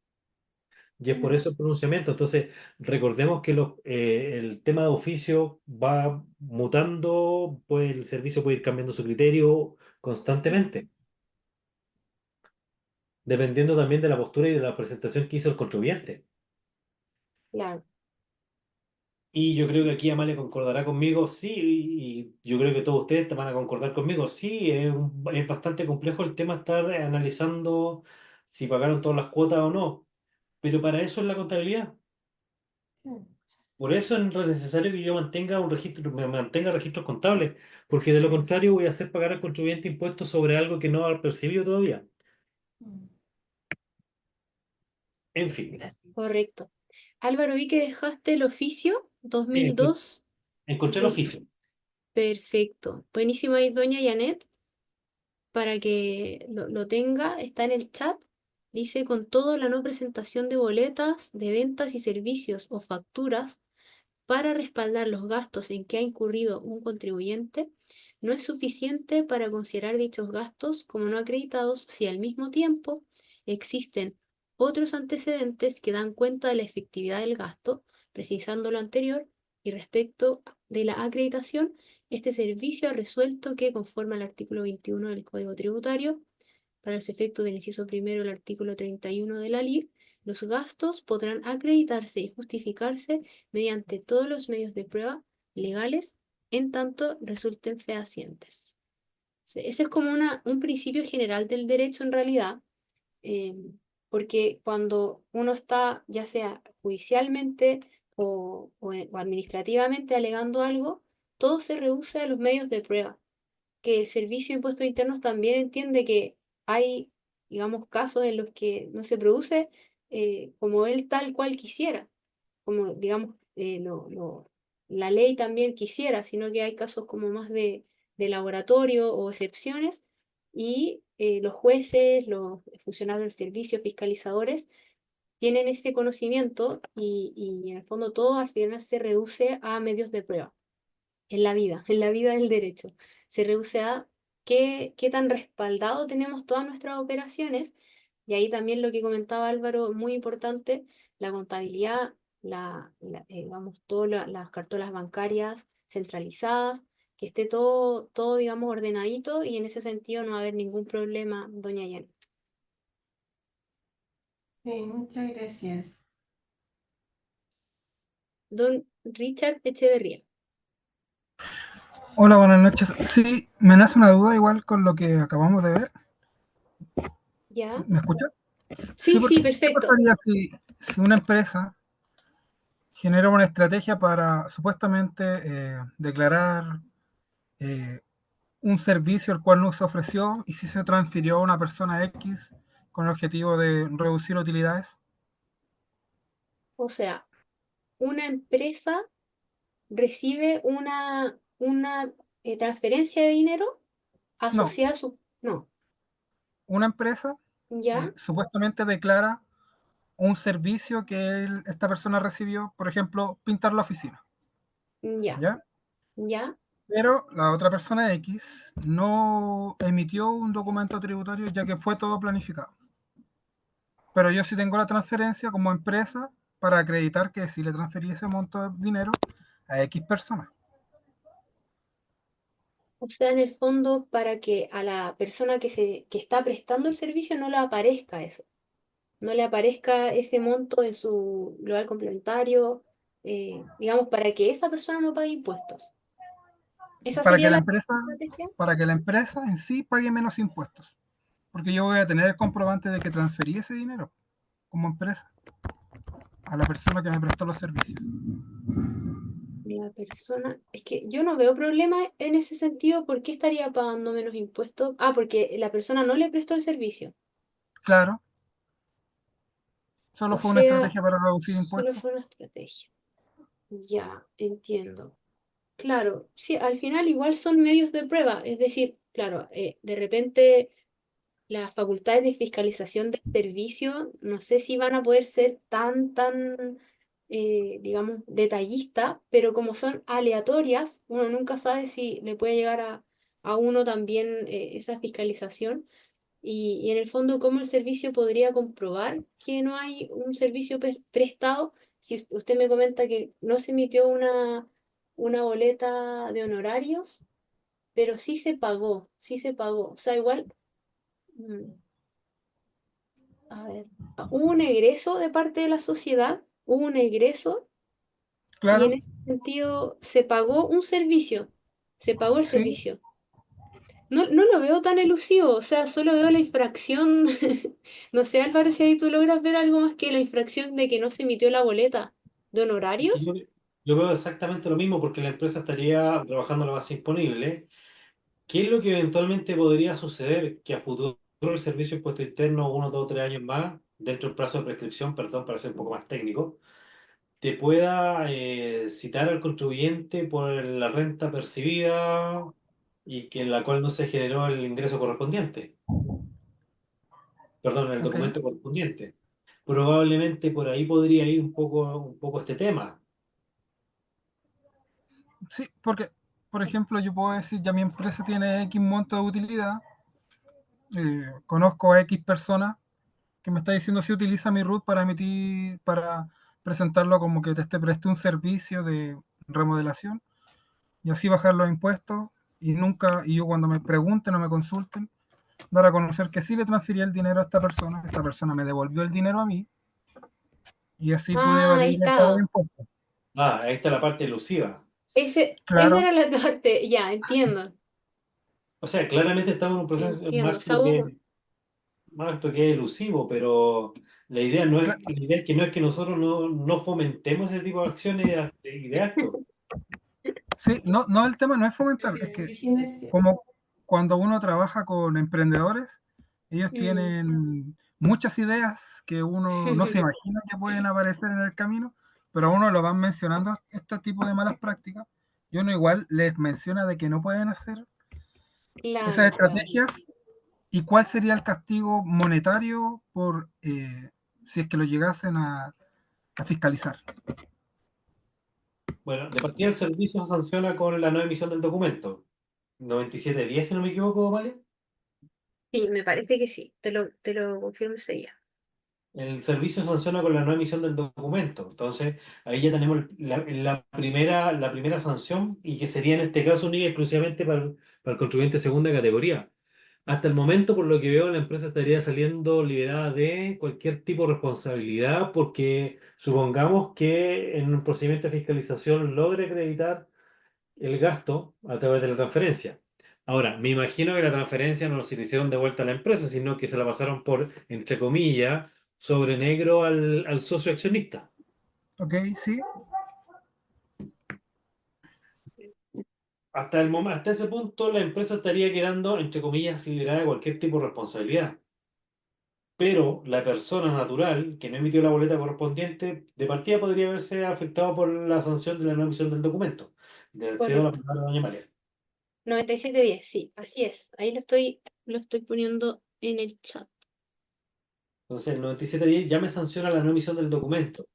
Y es por eso el pronunciamiento. Entonces, recordemos que el tema de oficio va mutando, pues el servicio puede ir cambiando su criterio constantemente. dependiendo también de la postura y de la presentación que hizo el contribuyente. Claro. Y yo creo que aquí Amalia concordará conmigo, sí, y yo creo que todos ustedes te van a concordar conmigo, sí, es bastante complejo el tema estar analizando si pagaron todas las cuotas o no, pero para eso es la contabilidad. Por eso es necesario que yo mantenga un registro, me mantenga registros contables, porque de lo contrario voy a hacer pagar al contribuyente impuestos sobre algo que no ha percibido todavía. En fin, Gracias. Correcto. Álvaro, vi que dejaste el oficio sí, 2002 encontré el de... oficio. Perfecto. Buenísimo ahí, doña Janet, para que lo tenga, está en el chat. Dice, con todo, la no presentación de boletas de ventas y servicios o facturas para respaldar los gastos en que ha incurrido un contribuyente no es suficiente para considerar dichos gastos como no acreditados si al mismo tiempo existen otros antecedentes que dan cuenta de la efectividad del gasto, precisando lo anterior, y respecto de la acreditación, este servicio ha resuelto que, conforme al artículo 21 del Código Tributario, para los efectos del inciso primero del artículo 31 de la LIR, los gastos podrán acreditarse y justificarse mediante todos los medios de prueba legales, en tanto resulten fehacientes. Ese es como un principio general del derecho en realidad, eh, porque cuando uno está, ya sea judicialmente o administrativamente alegando algo, todo se reduce a los medios de prueba, que el Servicio de Impuestos Internos también entiende que hay, digamos, casos en los que no se produce como él tal cual quisiera, como, digamos, la ley también quisiera, sino que hay casos como más de laboratorio o excepciones, y los jueces, los funcionarios del servicio, fiscalizadores, tienen ese conocimiento y en el fondo todo al final se reduce a medios de prueba en la vida del derecho. Se reduce a qué tan respaldado tenemos todas nuestras operaciones, y ahí también lo que comentaba Álvaro, muy importante, la contabilidad, digamos, todas las cartolas bancarias centralizadas, que esté todo, digamos, ordenadito, y en ese sentido no va a haber ningún problema, doña Janet. Sí, muchas gracias. Don Richard Echeverría. Hola, buenas noches. Sí, me nace una duda igual con lo que acabamos de ver. ¿Ya? ¿Me escucha? Sí, Sí, sí, porque ¿qué perfecto. pasaría si una empresa genera una estrategia para supuestamente declarar eh, un servicio el cual no se ofreció y si se transfirió a una persona X con el objetivo de reducir utilidades? O sea, una empresa recibe una transferencia de dinero No, asociada a su... No, una empresa ya, supuestamente declara un servicio que esta persona recibió, por ejemplo, pintar la oficina, ya, ¿ya? ya. Pero la otra persona X no emitió un documento tributario ya que fue todo planificado. Pero yo sí tengo la transferencia como empresa para acreditar que sí le transferí ese monto de dinero a X persona. O sea, en el fondo, para que a la persona que está prestando el servicio no le aparezca eso, no le aparezca ese monto en su global complementario, digamos, para que esa persona no pague impuestos. ¿Esa Para sería que la la empresa, estrategia? para que la empresa en sí pague menos impuestos. Porque yo voy a tener el comprobante de que transferí ese dinero como empresa a la persona que me prestó los servicios. La persona, es que yo no veo problema en ese sentido. ¿Por qué estaría pagando menos impuestos? Ah, porque la persona no le prestó el servicio. Claro, solo O fue una sea, estrategia para reducir solo impuestos. fue una estrategia. Ya, entiendo. Claro, sí, al final igual son medios de prueba. Es decir, claro, de repente las facultades de fiscalización del servicio, no sé si van a poder ser digamos, detallistas, pero como son aleatorias, uno nunca sabe si le puede llegar a uno también esa fiscalización. Y en el fondo, ¿cómo el servicio podría comprobar que no hay un servicio prestado? Si usted me comenta que no se emitió una boleta de honorarios, pero sí se pagó, sí se pagó. O sea, igual... mm, a ver, hubo un egreso de parte de la sociedad, hubo un egreso y Claro, en ese sentido se pagó un servicio, se pagó el sí, servicio. No lo veo tan elusivo, o sea, solo veo la infracción. No sé, Álvaro, si ahí tú logras ver algo más que la infracción de que no se emitió la boleta de Es que honorarios. yo veo exactamente lo mismo porque la empresa estaría trabajando a la base imponible. ¿Qué es lo que eventualmente podría suceder? Que a futuro el servicio de impuesto interno, 1, 2, 3 años más, dentro del plazo de prescripción, perdón, para ser un poco más técnico, te pueda citar al contribuyente por la renta percibida y que en la cual no se generó el ingreso correspondiente, perdón, el ok. documento correspondiente. Probablemente por ahí podría ir un poco este tema. Sí, porque, por ejemplo, yo puedo decir, ya mi empresa tiene X monto de utilidad, conozco a X personas que me está diciendo si utiliza mi root para emitir, para presentarlo como que te presté un servicio de remodelación y así bajar los impuestos y nunca, y yo cuando me pregunten o me consulten, dar a conocer que sí le transferí el dinero a esta persona me devolvió el dinero a mí y así pude Ah, ahí evadir el pago de estaba. impuestos. Ah, ahí está la parte elusiva. Esa Claro, era la parte, ya, entiendo, O sea, claramente estamos en un proceso, en un entiendo. O sea, acto más acto que es elusivo, pero cla- la idea es que no es que nosotros no fomentemos ese tipo de acciones y de actos. sí, no, el tema no es fomentar, es que como cuando uno trabaja con emprendedores, ellos mm. tienen muchas ideas que uno no se imagina que pueden aparecer en el camino, pero a uno lo van mencionando este tipo de malas prácticas y uno igual les menciona de que no pueden hacer esas Claro, claro. estrategias y cuál sería el castigo monetario por si es que lo llegasen a fiscalizar. Bueno, de partida el servicio se sanciona con la no emisión del documento. 9710 si no me equivoco, ¿vale? Sí, me parece que sí, te lo confirmo enseguida. El servicio sanciona con la no emisión del documento. Entonces, ahí ya tenemos la primera sanción y que sería en este caso única y exclusivamente para el contribuyente de segunda categoría. Hasta el momento, por lo que veo, la empresa estaría saliendo liberada de cualquier tipo de responsabilidad porque supongamos que en un procedimiento de fiscalización logre acreditar el gasto a través de la transferencia. Ahora, me imagino que la transferencia no se la hicieron de vuelta a la empresa, sino que se la pasaron por, entre comillas, sobre negro al socio accionista. ¿Ok? Sí, Hasta ese punto, la empresa estaría quedando, entre comillas, liberada de cualquier tipo de responsabilidad. Pero la persona natural que no emitió la boleta correspondiente, de partida podría haberse afectado por la sanción de la no emisión del documento. De haber sido la Correcto. palabra de doña María. 9710, sí, así es. Ahí lo estoy poniendo en el chat. Entonces, el 9710 ya me sanciona la no emisión del documento.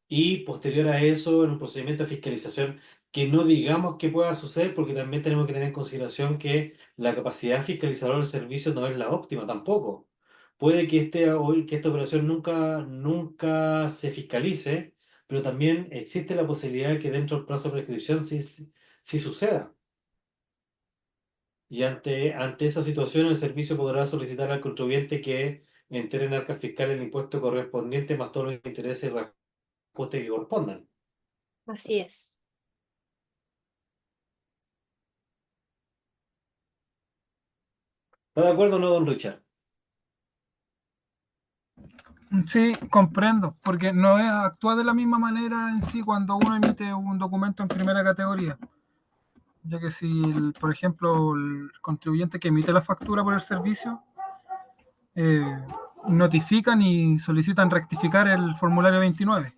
Y posterior a eso, en un procedimiento de fiscalización, que no digamos que pueda suceder, porque también tenemos que tener en consideración que la capacidad fiscalizadora del servicio no es la óptima tampoco. Puede que que esta operación nunca se fiscalice, pero también existe la posibilidad de que dentro del plazo de prescripción sí suceda. Y ante esa situación, el servicio podrá solicitar al contribuyente que entere en arcas fiscales el impuesto correspondiente más todos los intereses y reajustes que correspondan. Así es. ¿Está de acuerdo o no, don Richard? sí, comprendo, porque no es actúa de la misma manera en sí cuando uno emite un documento en primera categoría, ya que si, por ejemplo, el contribuyente que emite la factura por el servicio eh, notifican y solicitan rectificar el formulario 29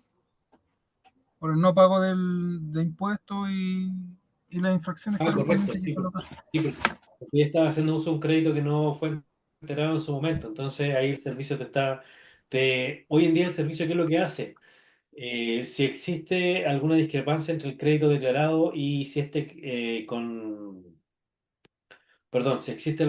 por el no pago de impuestos y las infracciones Correcto, correspondientes que sí, colocan. sí, porque ya estaba haciendo uso de un crédito que no fue enterado en su momento. Entonces ahí el servicio hoy en día el servicio, ¿qué es lo que hace? Si existe alguna discrepancia entre el crédito declarado y si perdón, si existe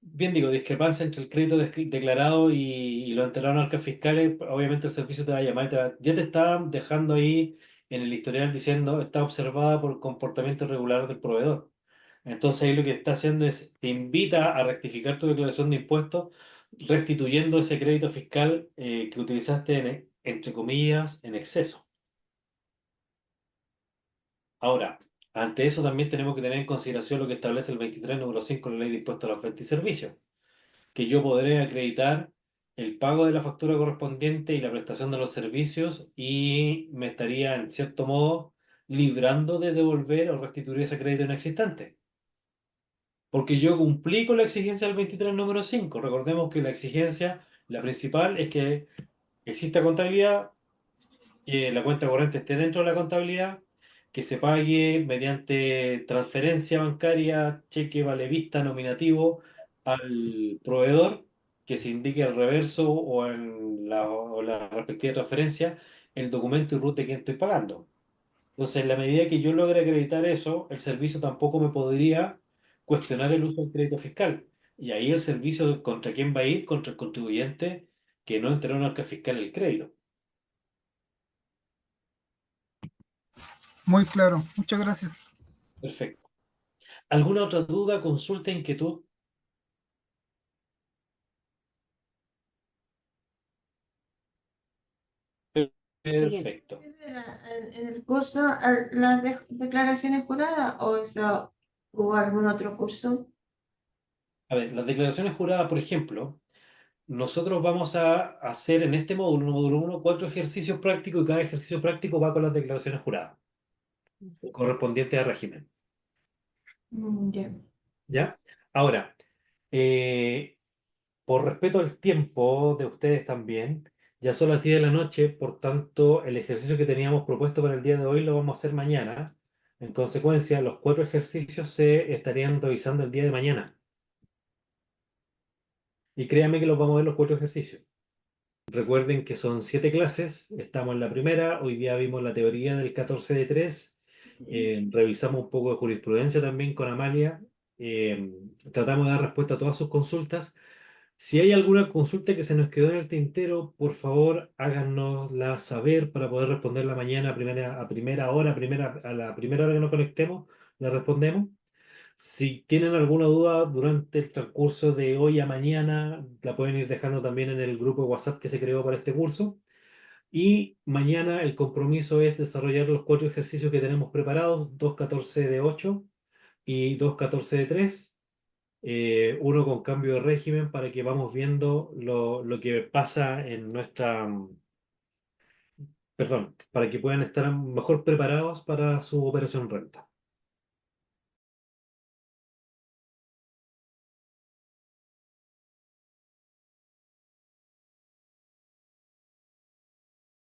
bien digo, discrepancia entre el crédito declarado y lo enteraron arcas fiscales, obviamente el servicio te va a llamar ya te está dejando ahí en el historial diciendo está observada por comportamiento irregular del proveedor. Entonces ahí lo que está haciendo es, te invita a rectificar tu declaración de impuestos, restituyendo ese crédito fiscal que utilizaste entre comillas, en exceso. Ahora, ante eso también tenemos que tener en consideración lo que establece el 23 número 5 de la Ley de Impuestos a las Ventas y Servicios, que yo podré acreditar el pago de la factura correspondiente y la prestación de los servicios y me estaría, en cierto modo, librando de devolver o restituir ese crédito inexistente. Porque yo cumplí con la exigencia del 23 número 5. Recordemos que la exigencia, la principal, es que exista contabilidad, que la cuenta corriente esté dentro de la contabilidad, que se pague mediante transferencia bancaria, cheque, vale vista, nominativo al proveedor, que se indique al reverso o la respectiva transferencia el documento y RUT de quien estoy pagando. Entonces, en la medida que yo logre acreditar eso, el servicio tampoco me podría cuestionar el uso del crédito fiscal. Y ahí el servicio, ¿contra quién va a ir? Contra el contribuyente que no entregó en el arca fiscal el crédito. Muy claro. Muchas gracias. Perfecto. ¿Alguna otra duda, consulta, inquietud? Siguiente. Perfecto. En el curso las declaraciones juradas o eso hubo algún otro curso? A ver, las declaraciones juradas, por ejemplo, nosotros vamos a hacer en este módulo 1, 4 ejercicios prácticos y cada ejercicio práctico va con las declaraciones juradas Así es. correspondientes al régimen. Ya. ¿Ya? Ahora, eh, por respeto al tiempo de ustedes también, ya son las 10 de la noche, por tanto, el ejercicio que teníamos propuesto para el día de hoy lo vamos a hacer mañana. En consecuencia, los 4 ejercicios se estarían revisando el día de mañana. Y créanme que los vamos a ver los 4 ejercicios. Recuerden que son 7 clases, estamos en la primera, hoy día vimos la teoría del 14 de 3, revisamos un poco de jurisprudencia también con Amalia, tratamos de dar respuesta a todas sus consultas. Si hay alguna consulta que se nos quedó en el tintero, por favor háganosla saber para poder responderla mañana a primera hora, a la primera hora que nos conectemos, la respondemos. Si tienen alguna duda durante el transcurso de hoy a mañana, la pueden ir dejando también en el grupo de WhatsApp que se creó para este curso. Y mañana el compromiso es desarrollar los 4 ejercicios que tenemos preparados, 2.14 de 8 y 2.14 de 3, uno con cambio de régimen para que vamos viendo lo que pasa en perdón, para que puedan estar mejor preparados para su operación renta.